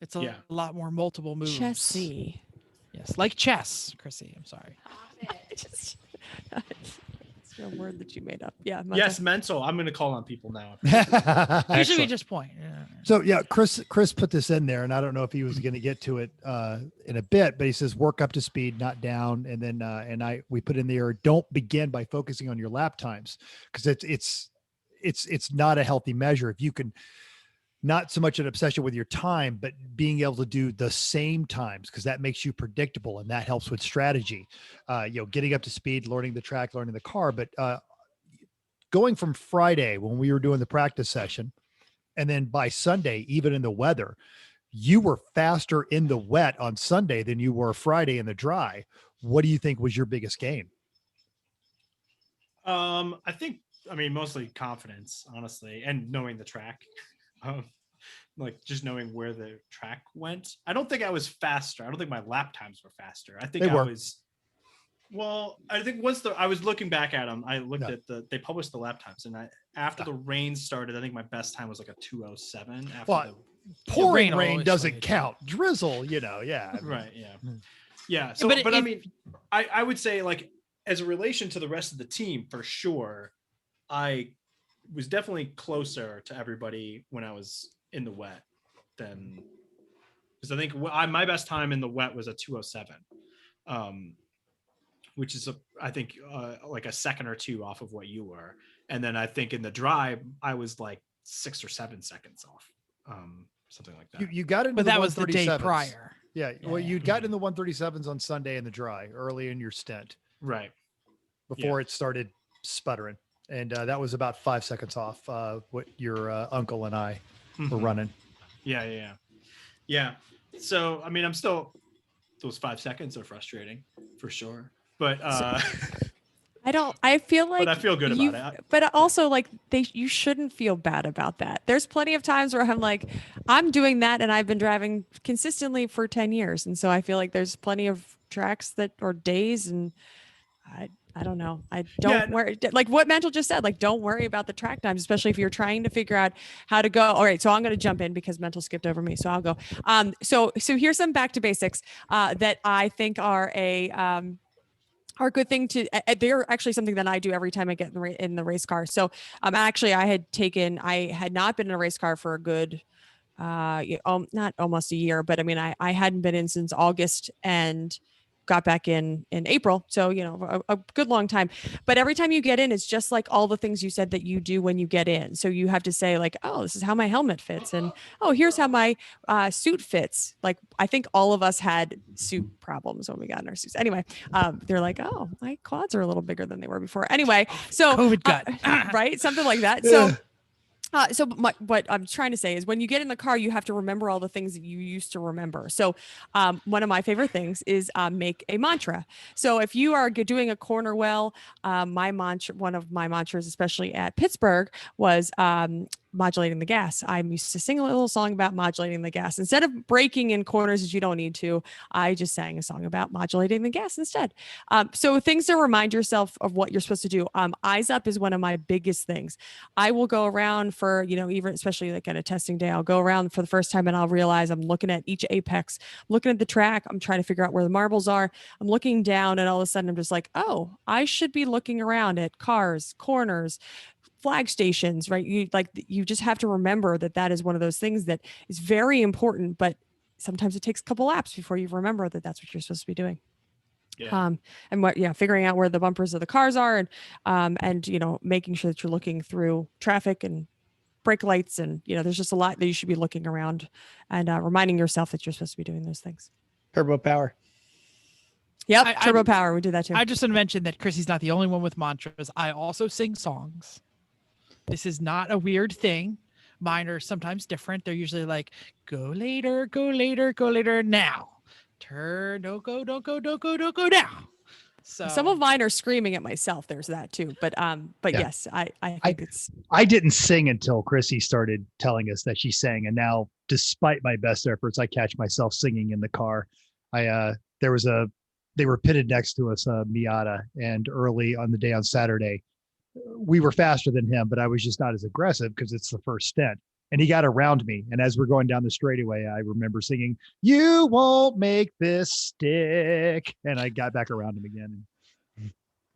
It's a lot more multiple moves. Chessy. Yes, like chess, Chrissy. I'm sorry. It's A word that you made up. Yeah. Yes, mental. I'm going to call on people now. Usually we Excellent. just point. Yeah. So yeah, Chris put this in there, and I don't know if he was going to get to it in a bit, but he says work up to speed, not down. And then we put in there, don't begin by focusing on your lap times, because it's not a healthy measure. If you can, not so much an obsession with your time, but being able to do the same times, because that makes you predictable and that helps with strategy. Getting up to speed, learning the track, learning the car, but going from Friday when we were doing the practice session, and then by Sunday, even in the weather, you were faster in the wet on Sunday than you were Friday in the dry. What do you think was your biggest gain? I mean, mostly confidence, honestly, and knowing the track. Like just knowing where the track went. I don't think I was faster. I don't think my lap times were faster. I think I think once I was looking back at them, I looked at they published the lap times, and after the rain started, I think my best time was like a 2:07. Pouring rain doesn't count. Drizzle, yeah. Right. Yeah. Yeah. So, but I mean, I would say, like, as a relation to the rest of the team, for sure, I was definitely closer to everybody when I was in the wet than, because I think my best time in the wet was a 2:07, which is I think like a second or two off of what you were. And then I think in the dry, I was like 6 or 7 seconds off, something like that. You got into But the that was the day 137s. prior. Yeah. Well, you'd gotten in the 137s on Sunday in the dry early in your stint. Right. Before it started sputtering. And that was about 5 seconds off what your uncle and I were running. Yeah. So, I mean, I'm still, those 5 seconds are frustrating for sure. But I feel like, but I feel good about it. But also, like, you shouldn't feel bad about that. There's plenty of times where I'm like, I'm doing that, and I've been driving consistently for 10 years. And so I feel like there's plenty of tracks or days, and I don't know. I don't worry. Like what Mantle just said, like, don't worry about the track times, especially if you're trying to figure out how to go. All right. So I'm going to jump in because Mantle skipped over me. So I'll go. So here's some back to basics that I think are a good thing to, they're actually something that I do every time I get in the race car. So actually I had not been in a race car for a good, not almost a year, but I mean, I hadn't been in since August and got back in April. So, a good long time, but every time you get in, it's just like all the things you said that you do when you get in. So you have to say like, oh, this is how my helmet fits. And, oh, here's how my suit fits. Like, I think all of us had suit problems when we got in our suits. Anyway, they're like, oh, my quads are a little bigger than they were before. Anyway, so COVID gut. Right. Something like that. So what I'm trying to say is when you get in the car, you have to remember all the things that you used to remember. So one of my favorite things is make a mantra. So if you are doing a corner well, one of my mantras, especially at Pittsburgh, was modulating the gas. I used to sing a little song about modulating the gas. Instead of braking in corners as you don't need to, I just sang a song about modulating the gas instead. So things to remind yourself of what you're supposed to do. Eyes up is one of my biggest things. I will go around for, even especially like at a testing day, I'll go around for the first time and I'll realize I'm looking at each apex, I'm looking at the track. I'm trying to figure out where the marbles are. I'm looking down and all of a sudden I'm just like, oh, I should be looking around at cars, corners, flag stations, right? You just have to remember that is one of those things that is very important, but sometimes it takes a couple laps before you remember that that's what you're supposed to be doing. Yeah. Figuring out where the bumpers of the cars are and making sure that you're looking through traffic and brake lights and there's just a lot that you should be looking around and reminding yourself that you're supposed to be doing those things. Turbo power. Yep. Turbo power. We do that too. I just want to mention that Chrissy's not the only one with mantras. I also sing songs. This is not a weird thing. Mine are sometimes different. They're usually like, go later, go later, go later now. Turn, don't go now. So some of mine are screaming at myself. There's that too. But yes, I think I didn't sing until Chrissy started telling us that she sang. And now, despite my best efforts, I catch myself singing in the car. They were pitted next to us, Miata, and early on the day on Saturday, we were faster than him, but I was just not as aggressive because it's the first stint. And he got around me. And as we're going down the straightaway, I remember singing, "You won't make this stick." And I got back around him again.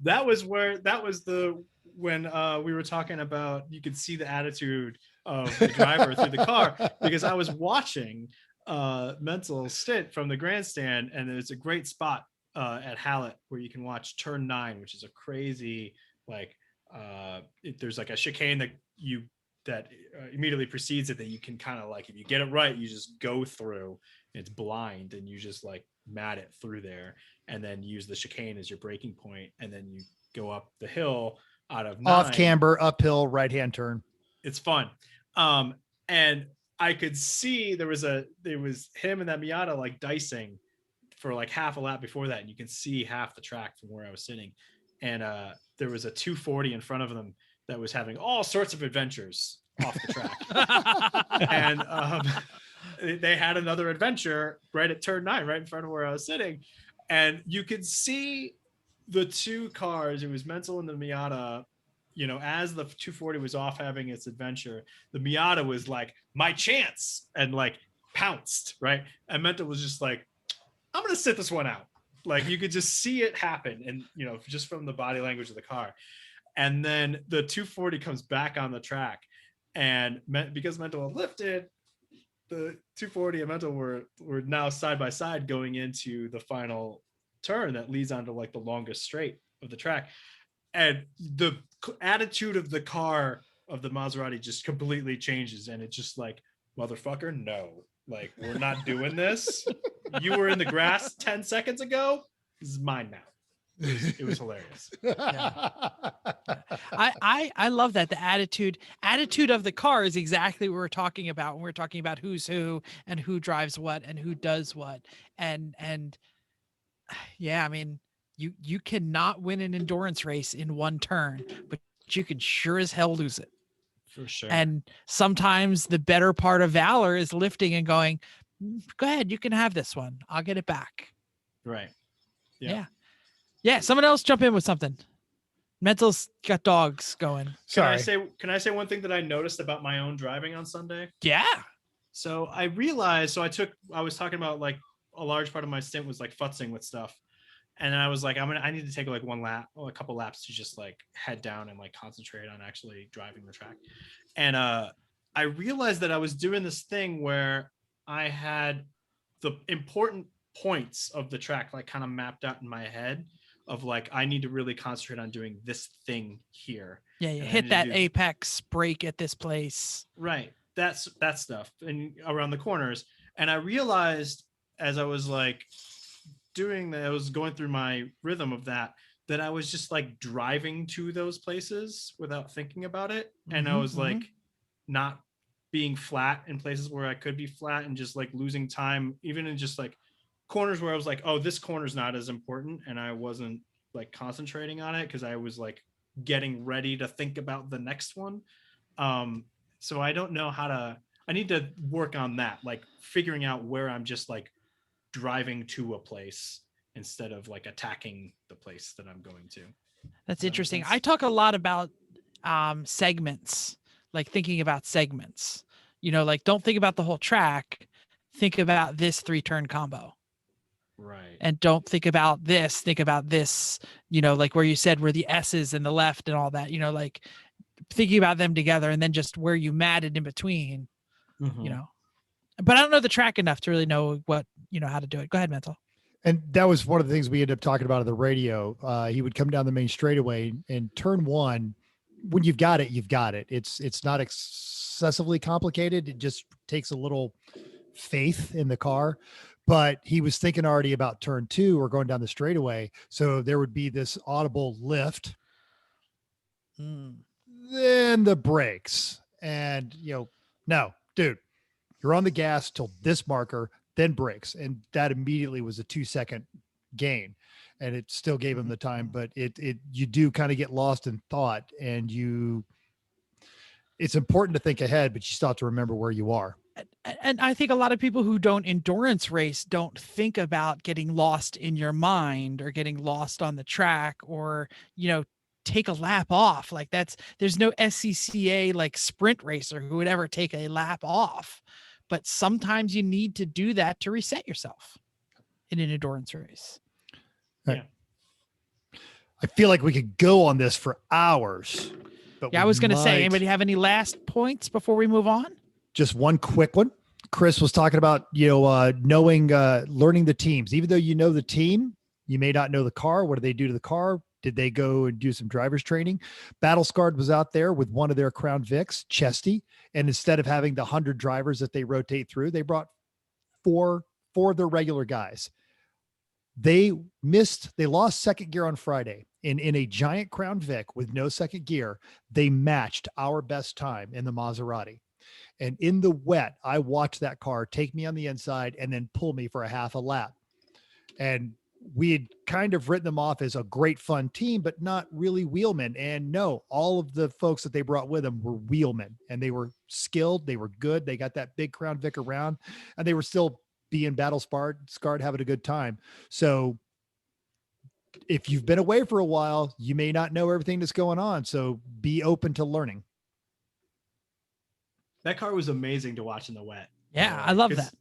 that was when we were talking about, you could see the attitude of the driver through the car, because I was watching Mental Stint from the grandstand, and there's a great spot at Hallett where you can watch turn 9, which is a crazy, like there's like a chicane that immediately precedes it, that you can kind of like, if you get it right, you just go through. It's blind, and you just like mat it through there, and then use the chicane as your braking point, and then you go up the hill out of 9. Off camber, uphill, right hand turn. It's fun. And I could see there was him and that Miata like dicing for like half a lap before that, and you can see half the track from where I was sitting. And there was a 240 in front of them that was having all sorts of adventures off the track. And they had another adventure right at turn 9, right in front of where I was sitting. And you could see the two cars, it was Mental and the Miata, you know, as the 240 was off having its adventure, the Miata was like, my chance, and like pounced, right? And Mental was just like, I'm going to sit this one out. Like, you could just see it happen, and, you know, just from the body language of the car. And then the 240 comes back on the track, and because Mental had lifted, the 240 and Mental were now side by side going into the final turn that leads onto like the longest straight of the track. And the attitude of the car, of the Maserati, just completely changes, and it's just like, motherfucker, no, like, we're not doing this. You were in the grass 10 seconds ago. This is mine now. It was hilarious. Yeah. I love that. The attitude of the car is exactly what we're talking about when we're talking about who's who and who drives what and who does what. And yeah, I mean, you cannot win an endurance race in one turn, but you can sure as hell lose it. For sure. And sometimes the better part of valor is lifting and going, go ahead, you can have this one. I'll get it back. Right. Yeah. Someone else jump in with something. Mental's got dogs going. Sorry. Can I say one thing that I noticed about my own driving on Sunday? Yeah. So I realized, I was talking about like a large part of my stint was like futzing with stuff. And I was like, I need to take like a couple laps to just like head down and like concentrate on actually driving the track. And I realized that I was doing this thing where I had the important points of the track like kind of mapped out in my head, of like, I need to really concentrate on doing this thing here. Yeah, you hit that apex brake at this place. Right. That's that stuff, and around the corners. And I realized as I was like doing that, I was going through my rhythm of that I was just like driving to those places without thinking about it. And I was like not being flat in places where I could be flat, and just like losing time, even in just like corners where I was like, oh, this corner's not as important. And I wasn't like concentrating on it because I was like getting ready to think about the next one. So I don't know I need to work on that, like figuring out where I'm just like driving to a place instead of like attacking the place that I'm going to. That's interesting. I talk a lot about segments, like thinking about segments, you know, like don't think about the whole track, think about this 3-turn combo. Right. And don't think about this, you know, like where you said where the S's and the left and all that, you know, like thinking about them together, and then just where you matted in between, you know. But I don't know the track enough to really know what, you know, how to do it. Go ahead, Mental. And that was one of the things we ended up talking about on the radio. He would come down the main straightaway, and turn 1, when you've got it, you've got it. It's not excessively complicated. It just takes a little faith in the car. But he was thinking already about turn 2 or going down the straightaway. So there would be this audible lift, then the brakes, and, you know, no, dude, you're on the gas till this marker, then brakes. And that immediately was a 2-second gain, and it still gave him the time, but you do kind of get lost in thought, and it's important to think ahead, but you still have to remember where you are. And I think a lot of people who don't endurance race don't think about getting lost in your mind or getting lost on the track, or, you know, take a lap off. Like there's no SCCA like sprint racer who would ever take a lap off, but sometimes you need to do that to reset yourself in an endurance race. Yeah. I feel like we could go on this for hours. But Yeah, I was going to say, anybody have any last points before we move on? Just one quick one. Chris was talking about, knowing, learning the teams. Even though you know the team, you may not know the car. What do they do to the car? Did they go and do some driver's training? Battle Scarred was out there with one of their Crown Vics, Chesty. And instead of having the 100 drivers that they rotate through, they brought four of their regular guys. They lost second gear on Friday. In a giant Crown Vic with no second gear, they matched our best time in the Maserati. And in the wet, I watched that car take me on the inside and then pull me for a half a lap. And we had kind of written them off as a great fun team, but not really wheelmen. And no, all of the folks that they brought with them were wheelmen, and they were skilled. They were good. They got that big Crown Vic around, and they were still being battle scarred, having a good time. So if you've been away for a while, you may not know everything that's going on. So be open to learning. That car was amazing to watch in the wet. Yeah, I love that.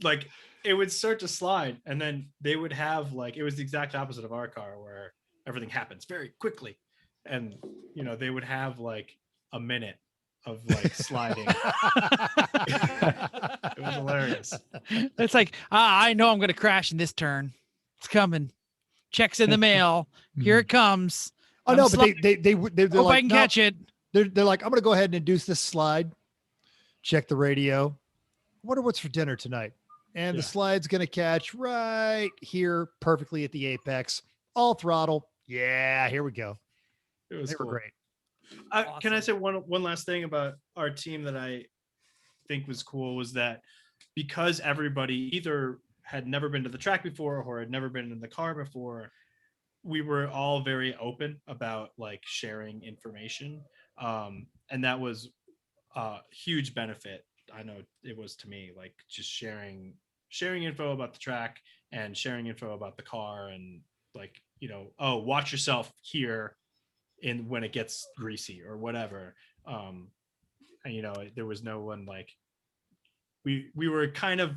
Like, it would start to slide, and then they would have it was the exact opposite of our car, where everything happens very quickly, and they would have a minute of sliding. It was hilarious. It's like, I know I'm going to crash in this turn. It's coming. Checks in the mail. Here it comes. Oh, no, but they're hope like, I can catch it. They're like, I'm going to go ahead and induce this slide. Check the radio. Wonder what's for dinner tonight. And the slide's going to catch right here perfectly at the apex. All throttle. Yeah, here we go. It was They cool. were great. Awesome. Can I say one last thing about our team that I think was cool was that because everybody either had never been to the track before or had never been in the car before, we were all very open about sharing information. And that was a huge benefit. I know it was to me, just sharing info about the track and sharing info about the car, and watch yourself here when it gets greasy or whatever. And there was no one we were kind of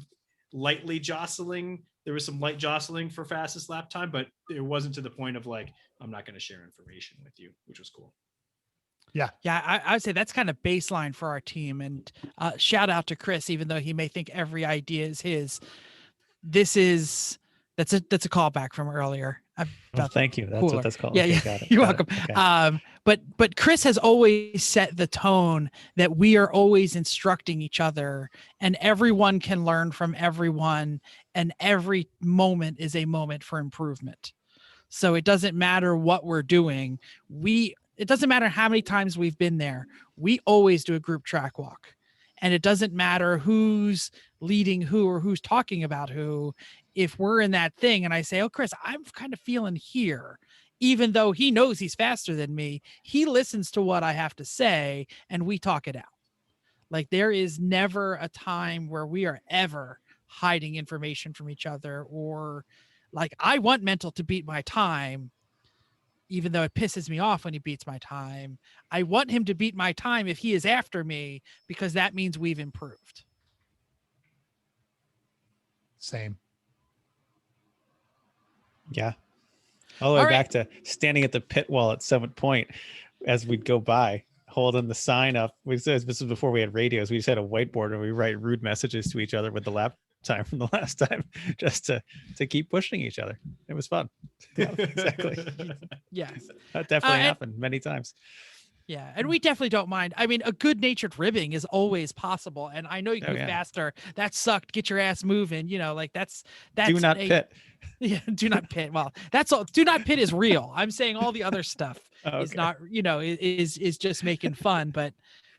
lightly jostling. There was some light jostling for fastest lap time, but it wasn't to the point of I'm not going to share information with you, which was cool. Yeah, I would say that's kind of baseline for our team. And shout out to Chris, even though he may think every idea is his. That's a callback from earlier. Thank you. That's what that's called. Yeah, okay, yeah. got it, You're got welcome. it. Okay. But Chris has always set the tone that we are always instructing each other, and everyone can learn from everyone, and every moment is a moment for improvement. So it doesn't matter what we're doing. It doesn't matter how many times we've been there. We always do a group track walk, and it doesn't matter who's leading who or who's talking about who. If we're in that thing and I say, oh, Chris, I'm kind of feeling here, even though he knows he's faster than me, he listens to what I have to say and we talk it out. There is never a time where we are ever hiding information from each other, or I want Mental to beat my time, even though it pisses me off when he beats my time. I want him to beat my time if he is after me, because that means we've improved. Same. Yeah. All the way back to standing at the pit wall at Summit Point as we'd go by, holding the sign up. This was before we had radios. We just had a whiteboard and we write rude messages to each other with the lap time from the last time, just to keep pushing each other. It was fun. Yeah, exactly. Yeah. That definitely happened many times. Yeah, and we definitely don't mind. I mean, a good-natured ribbing is always possible, and I know you can go faster. That sucked. Get your ass moving. That's do not pit. Yeah, do not pit. Well, that's all. Do not pit is real. I'm saying all the other stuff is not. Is just making fun. But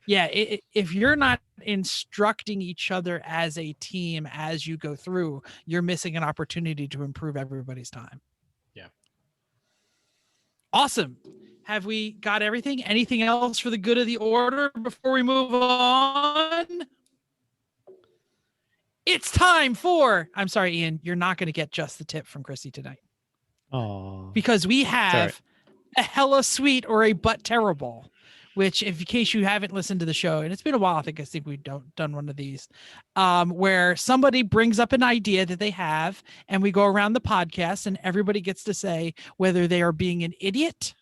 yeah, if you're not instructing each other as a team as you go through, you're missing an opportunity to improve everybody's time. Yeah. Awesome. Have we got everything? Anything else for the good of the order before we move on? It's time for, I'm sorry, Ian, you're not going to get just the tip from Chrissy tonight. Oh. Because we have a hella sweet or a but terrible. which, if in case you haven't listened to the show, and it's been a while, I think we've done one of these, where somebody brings up an idea that they have, and we go around the podcast, and everybody gets to say whether they are being an idiot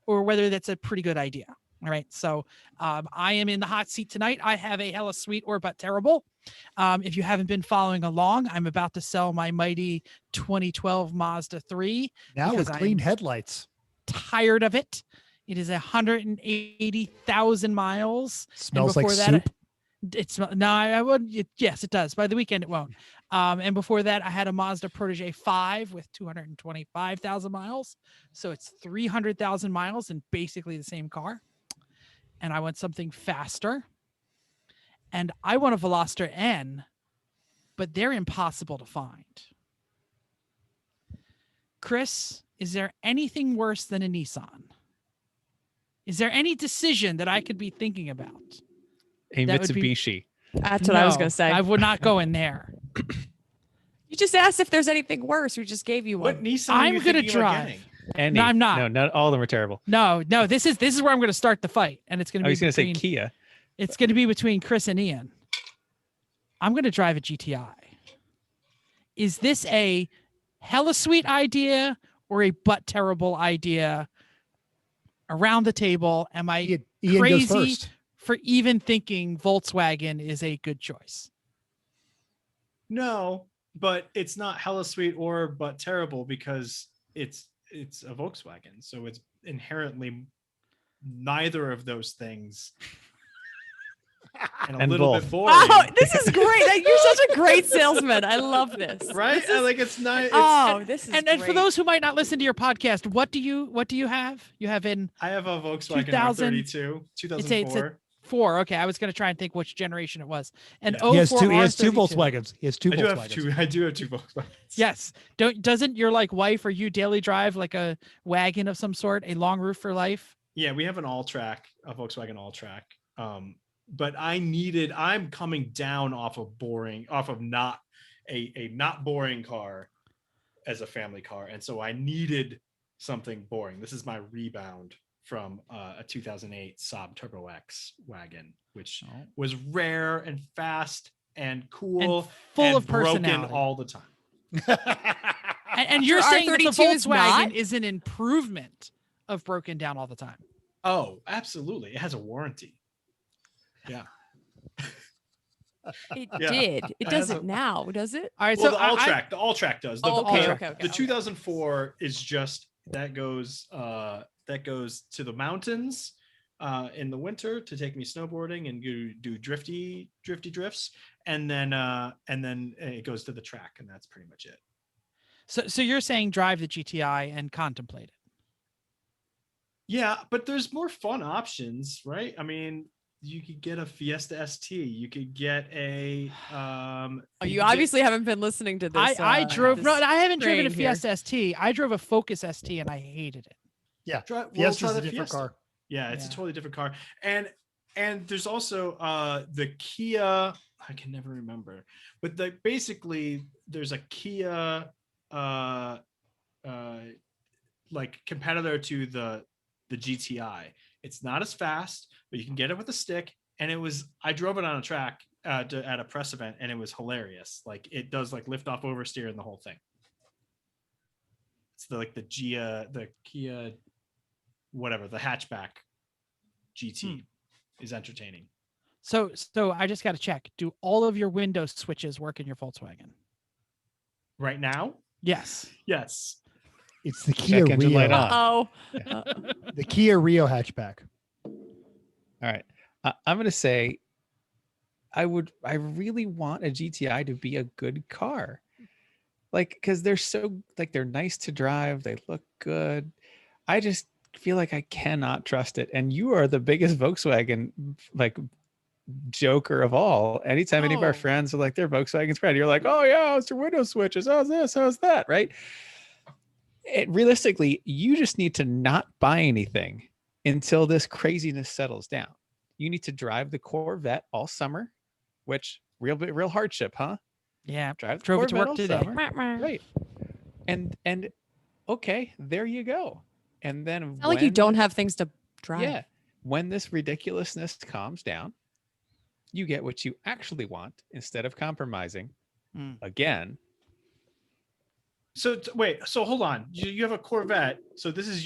or whether that's a pretty good idea. All right. So I am in the hot seat tonight. I have a hella sweet or but terrible. If you haven't been following along, I'm about to sell my mighty 2012 Mazda 3. Now with because clean I'm headlights. tired of it. It is 180,000 miles. Smells like that, soup. It's no, I would. Yes, it does. By the weekend, it won't. And before that, I had a Mazda Protege 5 with 225,000 miles. So it's 300,000 miles and basically the same car. And I want something faster. And I want a Veloster N, but they're impossible to find. Chris, is there anything worse than a Nissan? Is there any decision that I could be thinking about? A That would be- Mitsubishi. That's what I was No, going to say. I would not go in there. You just asked if there's anything worse. We just gave you one. What Nissan I'm are you gonna thinking about drive. getting? Any. No, I'm not. No, not all of them are terrible. No, this is where I'm going to start the fight, and it's going to I be was going to say between, Kia. it's going to be between Chris and Ian. I'm going to drive a GTI. Is this a hella sweet idea or a butt terrible idea? Around the table, am I Ian goes crazy first. for even thinking Volkswagen is a good choice? No, but it's not hella sweet or but terrible because it's a Volkswagen, so it's inherently neither of those things. And a And little both. bit boring. Oh, this is great. You're such a great salesman. I love this. Right? This is- Like it's not. It's, oh, this is And for great. those who might not listen to your podcast, what do you have? You have in I have a Volkswagen 2000 R32, it's a 2004. 4. Okay, I was going to try and think which generation it was. And Yeah. He has 04 two. He has two R32. Volkswagens. He has two I do have Volkswagens. two. I do have two Volkswagens. Yes. Doesn't your like wife or you daily drive like a wagon of some sort, a long roof for life? Yeah, we have an all-track, a Volkswagen all-track. But I'm coming down off of not a not boring car as a family car. And so I needed something boring. This is my rebound from a 2008 Saab Turbo X wagon, which was rare and fast and cool And full of broken personality. all the time. And you're Your saying that the R32 is Volkswagen not? is an improvement of broken down all the time. Oh, absolutely. It has a warranty. Yeah. It Yeah. did. It I have doesn't a- now, does it? All right, Well, so the all-track does. Oh, okay, the, okay, okay, the okay. 2004 is just that goes to the mountains in the winter to take me snowboarding and do drifty drifts, and then it goes to the track, and that's pretty much it. So you're saying drive the GTI and contemplate it. Yeah, but there's more fun options, right? I mean, you could get a Fiesta ST. You could get a. Oh, you you could get- obviously haven't been listening to this. I drove this no, I haven't driven a train here. Fiesta ST. I drove a Focus ST and I hated it. Yeah, Try, well, Fiesta's try a the different Fiesta. car. Yeah, it's a Yeah. totally different car. And there's also the Kia, I can never remember, but basically there's a Kia like competitor to the GTI. It's not as fast, but you can get it with a stick. And I drove it on a track at a press event, and it was hilarious. Like it does like lift off oversteer and the whole thing. It's the Kia, whatever, the hatchback GT is entertaining. So I just got to check. Do all of your Windows switches work in your Volkswagen? Right now, Yes. yes. It's the Kia Check engine light Rio. on. Oh, The Kia Rio hatchback. All right. I'm going to say I really want a GTI to be a good car. Like, because they're nice to drive. They look good. I just feel like I cannot trust it. And you are the biggest Volkswagen, like, joker of all. Anytime any of Oh. our friends are like, their Volkswagen's great, you're like, oh yeah, it's your window switches. How's this? How's that? Right. Realistically, you just need to not buy anything until this craziness settles down. You need to drive the Corvette all summer, which real hardship, huh? Yeah. Drive the Drove it to Corvette work all today. summer. Right. And okay, there you go. And then not like you don't have things to drive. yeah. when this ridiculousness calms down, you get what you actually want instead of compromising again. So wait, so hold on. You have a Corvette. So this is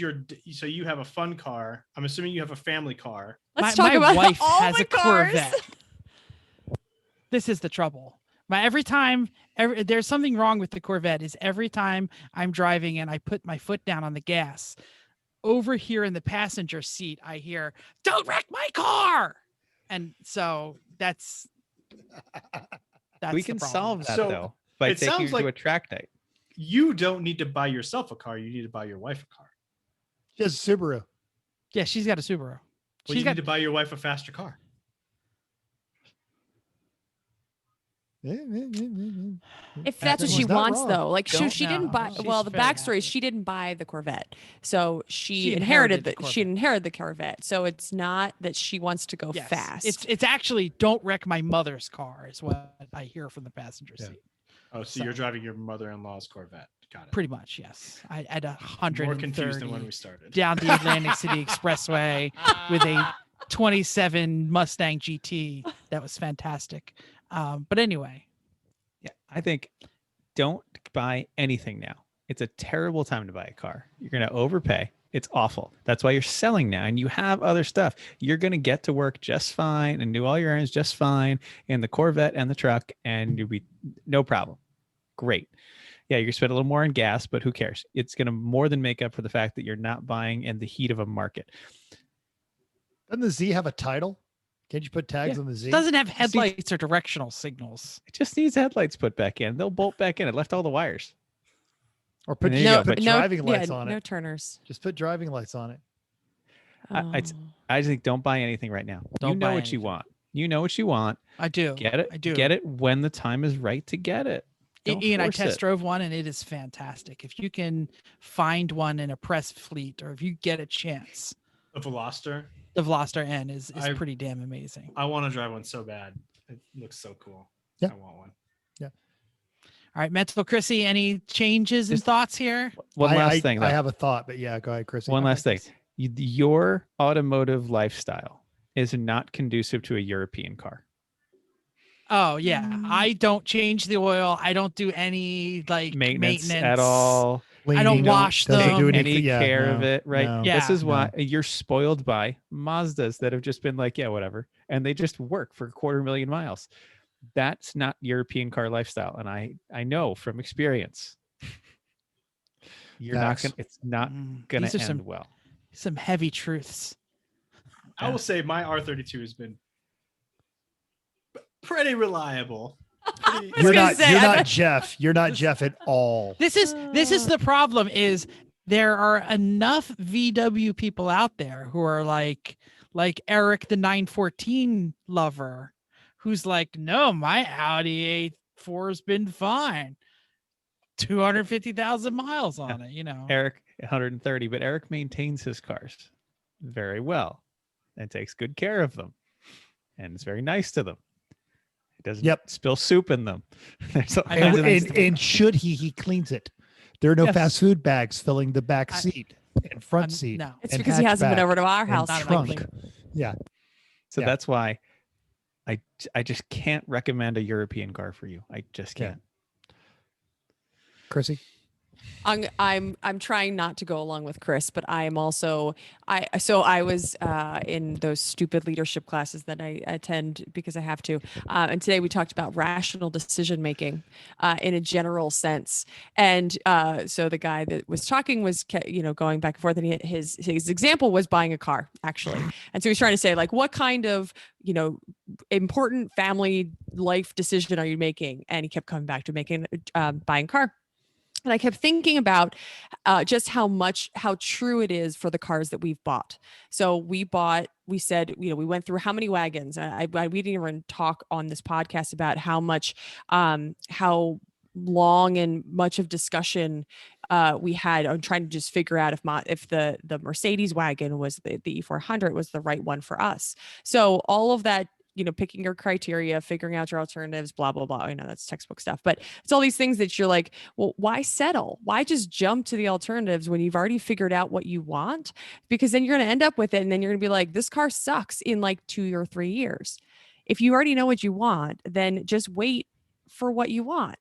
so you have a fun car. I'm assuming you have a family car. Let's my talk about wife all has the a cars. Corvette. This is the trouble. Every time there's something wrong with the Corvette is every time I'm driving and I put my foot down on the gas, over here in the passenger seat, I hear, "Don't wreck my car." And so that's We the can problem. solve that So, though by it taking sounds you to like- a track night. You don't need to buy yourself a car. You need to buy your wife a car. Just Subaru. Yeah, she's got a Subaru. Well, She's you got need to buy your wife a faster car. If that's what Everyone's she not wants, wrong. though, like Don't she didn't know. buy. She's Well, the very backstory happy. is she didn't buy the Corvette, so she inherited inherited the she inherited the Corvette. So it's not that she wants to go Yes. fast. It's actually don't wreck my mother's car is what I hear from the passenger Yeah. seat. Oh, so you're driving your mother-in-law's Corvette. Got it. Pretty much, yes. I had More 130 confused than when we started. down the Atlantic City Expressway with a 27 Mustang GT. That was fantastic. But anyway, Yeah, I think don't buy anything now. It's a terrible time to buy a car. You're going to overpay. It's awful. That's why you're selling now and you have other stuff. You're going to get to work just fine and do all your errands just fine in the Corvette and the truck, and you'll be no problem. Great. Yeah, you're going to spend a little more on gas, but who cares? It's going to more than make up for the fact that you're not buying in the heat of a market. Doesn't the Z have a title? Can't you put tags Yeah. on the Z? it doesn't have headlights or directional signals. It just needs headlights put back in. They'll bolt back in. It left all the wires. Or put, There you yeah, go. put driving lights on no it. turners. Just put driving lights on it. I just think don't buy anything right now. You Don't know buy what you anything. want. You know what you want. I do. Get it. I do. Get it when the time is right to get it. Don't Ian, I force test it. drove one and it is fantastic. If you can find one in a press fleet or if you get a chance, The Veloster. the Veloster N is I- pretty damn amazing. I want to drive one so bad. It looks so cool. Yeah. I want one. All right, Mental Chrissy, any changes and Just- thoughts here? One last I thing. Though. I have a thought, but yeah, go ahead, Chris. One last thing. Your automotive lifestyle is not conducive to a European car. Oh yeah, I don't change the oil. I don't do any like Maintenance at all. I don't wash doesn't them. do Any anything- yeah, care of no, it, right? no, Yeah. This is no. why you're spoiled by Mazdas that have just been like, yeah, whatever. And they just work for 250,000 miles. That's not European car lifestyle. And I know from experience. You're not Facts. gonna it's not Mm, gonna these are end some well. some heavy truths. I will say my R32 has been pretty reliable. Pretty- was You're gonna not. say, You're I not bet- Jeff. You're not Jeff at all. This is the problem is there are enough VW people out there who are like Eric the 914 lover who's like, no, my Audi A4's been fine. 250,000 miles on it, you know. Eric 130, but Eric maintains his cars very well and takes good care of them and is very nice to them. He doesn't Yep. spill soup in them. There's all I kinds And, of nice and, things. and should he cleans it. There are no Yes. fast food bags filling the back I- seat and front I'm- seat. no. It's and because he hasn't been hatchback over to our and house. Not trunk. lately. Yeah. So Yeah. that's why I just can't recommend a European car for you. I just Yeah. can't. Chrissy. I'm trying not to go along with Chris, but I am also I was in those stupid leadership classes that I attend because I have to. And today we talked about rational decision making in a general sense. And so the guy that was talking was going back and forth, and his example was buying a car actually. And so he's trying to say like, what kind of important family life decision are you making? And he kept coming back to making buying a car. And I kept thinking about just how true it is for the cars that we've bought. So we said, we went through how many wagons. We didn't even talk on this podcast about how much, how long and much of discussion we had on trying to just figure out if the Mercedes wagon was the E400 was the right one for us. So all of that picking your criteria, figuring out your alternatives, blah, blah, blah. I know that's textbook stuff, but it's all these things that you're like, well, why settle? Why just jump to the alternatives when you've already figured out what you want? Because then you're going to end up with it. And then you're going to be like, this car sucks in like 2 or 3 years. If you already know what you want, then just wait for what you want.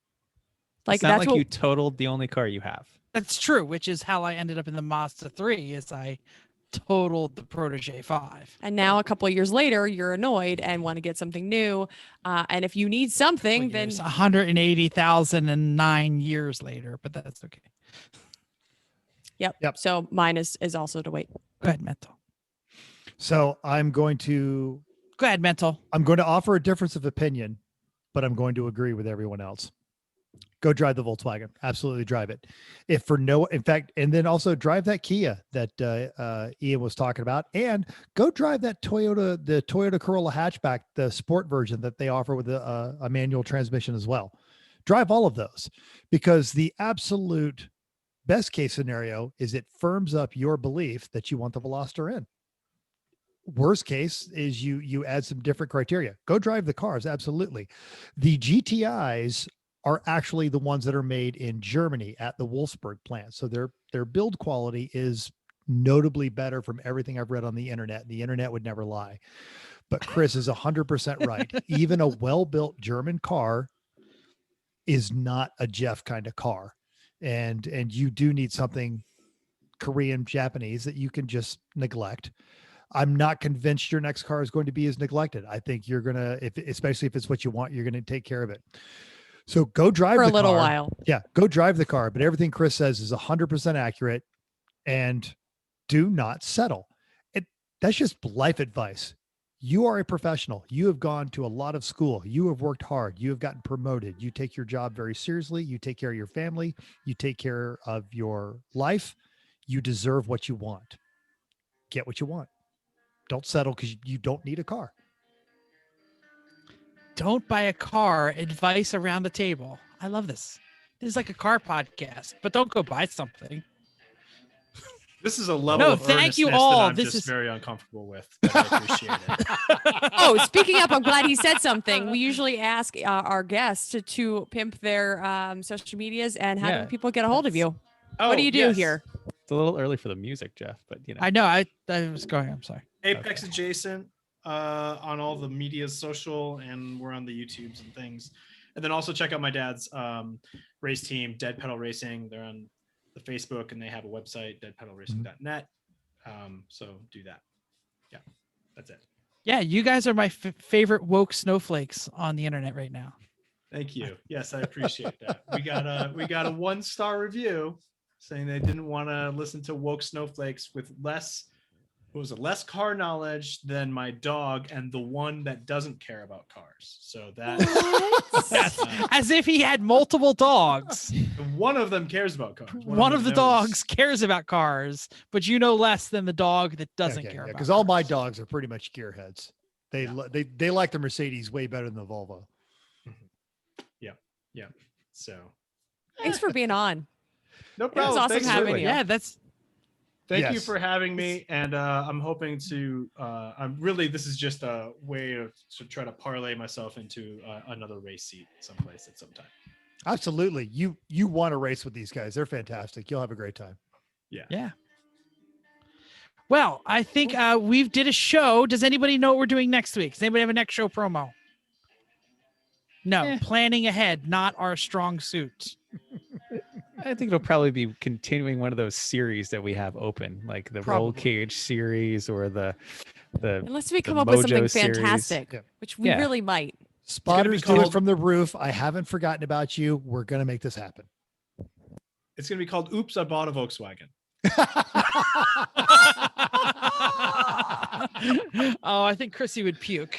Like, it's not that's like what you totaled the only car you have. That's true, which is how I ended up in the Mazda 3 is I totaled the Protege 5. And now a couple of years later, you're annoyed and want to get something new. And if you need something, then 180,009 years later, but that's okay. Yep. So mine is also to wait. Go ahead, Mental. So I'm going Go ahead, Mental. to offer a difference of opinion, but I'm going to agree with everyone else. Go drive the Volkswagen. Absolutely drive it. And then also drive that Kia that Ian was talking about, and go drive that the Toyota Corolla hatchback, the sport version that they offer with a manual transmission as well. Drive all of those, because the absolute best case scenario is it firms up your belief that you want the Veloster in. Worst case is you add some different criteria. Go drive the cars. Absolutely. The GTIs are actually the ones that are made in Germany at the Wolfsburg plant. So their build quality is notably better from everything I've read on the internet. The internet would never lie. But Chris is 100% right. Even a well-built German car is not a Jeff kind of car. And you do need something Korean, Japanese that you can just neglect. I'm not convinced your next car is going to be as neglected. I think you're going to, especially if it's what you want, you're going to take care of it. So go drive For the a little car. while. Yeah, go drive the car. But everything Chris says is 100% accurate, and do not settle. That's just life advice. You are a professional. You have gone to a lot of school. You have worked hard. You have gotten promoted. You take your job very seriously. You take care of your family. You take care of your life. You deserve what you want. Get what you want. Don't settle because you don't need a car. Don't buy a car. Advice around the table. I love this. This is like a car podcast, but don't go buy something. This is a level of thank you earnestness all. that I'm This just is very uncomfortable with. But I appreciate it. Oh, speaking up, I'm glad he said something. We usually ask our guests to pimp their social medias, and how do people get a hold of you? What do you do yes. here? It's a little early for the music, Jeff, but I know. I was going. I'm sorry. Apex adjacent on all the medias, social, and we're on the YouTubes and things. And then also check out my dad's race team, Dead Pedal Racing. They're on the Facebook, and they have a website, deadpedalracing.net. So do that. Yeah, that's it. Yeah, you guys are my favorite woke snowflakes on the internet right now. Thank you. Yes, I appreciate that. We got a 1-star review saying they didn't want to listen to woke snowflakes with less car knowledge than my dog and the one that doesn't care about cars. So that's as if he had multiple dogs. One of them cares about cars. One of the dogs cares about cars, but you know less than the dog that doesn't care about because cars. all my dogs are pretty much gearheads. They like the Mercedes way better than the Volvo. Yeah. So Thanks for being on. no It was problem. awesome Thanks for- having you. Yeah, that's Thank you Yes. for having me, and I'm hoping to. This is just a way to try to parlay myself into another race seat someplace at some time. Absolutely. You want to race with these guys. They're fantastic. You'll have a great time. yeah. Well, I think we did a show. Does anybody know what we're doing next week? Does anybody have a next show promo? No, planning ahead, not our strong suit. think it'll probably be continuing one of those series that we have open, like the Roll Cage series or the Unless we the come up with something Mojo series. fantastic, Yeah. which we really might. Spotters do it called- from the roof. I haven't forgotten about you. We're going to make this happen. It's going to be called "Oops, I Bought a Volkswagen." Oh, I think Chrissy would puke.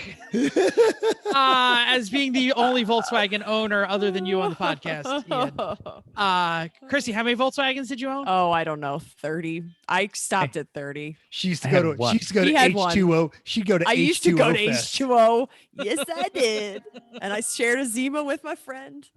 As being the only Volkswagen owner other than you on the podcast. Ian. Chrissy, how many Volkswagens did you own? Oh, I don't know. 30. I stopped at 30. She used to I go had to one. she used to go He to had one. H2O. She'd go to I H2O used to go to Fest. H2O. Yes, I did. And I shared a Zima with my friend.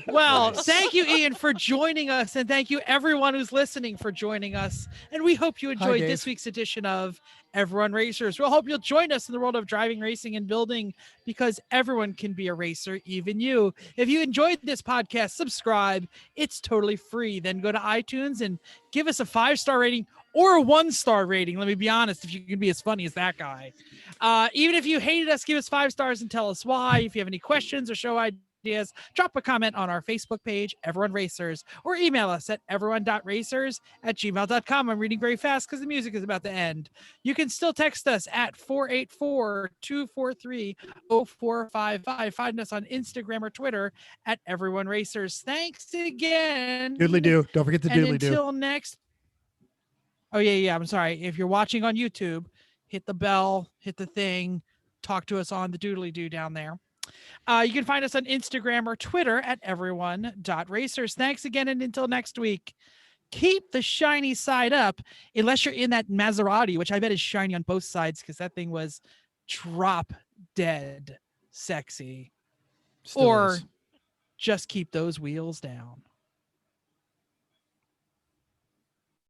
Well, thank you, Ian, for joining us. And thank you, everyone who's listening, for joining us. And we hope you enjoyed Dave. this week's edition of Everyone Racers. We'll hope you'll join us in the world of driving, racing, and building, because everyone can be a racer, even you. If you enjoyed this podcast, subscribe. It's totally free. Then go to iTunes and give us a 5-star rating or a 1-star rating. Let me be honest, if you can be as funny as that guy. Even if you hated us, give us 5 stars and tell us why. If you have any questions or show ideas, drop a comment on our Facebook page, Everyone Racers, or email us at everyone.racers@gmail.com. I'm reading very fast because the music is about to end. You can still text us at 484-243-0455. Find us on Instagram or Twitter at Everyone Racers. Thanks again. Doodly do. Don't forget the And doodly do. until next. Oh, yeah. I'm sorry. If you're watching on YouTube, hit the bell, hit the thing, talk to us on the doodly do down there. You can find us on Instagram or Twitter at everyone.racers. Thanks again. And until next week, keep the shiny side up, unless you're in that Maserati, which I bet is shiny on both sides because that thing was drop dead sexy. Still or is. just keep those wheels down.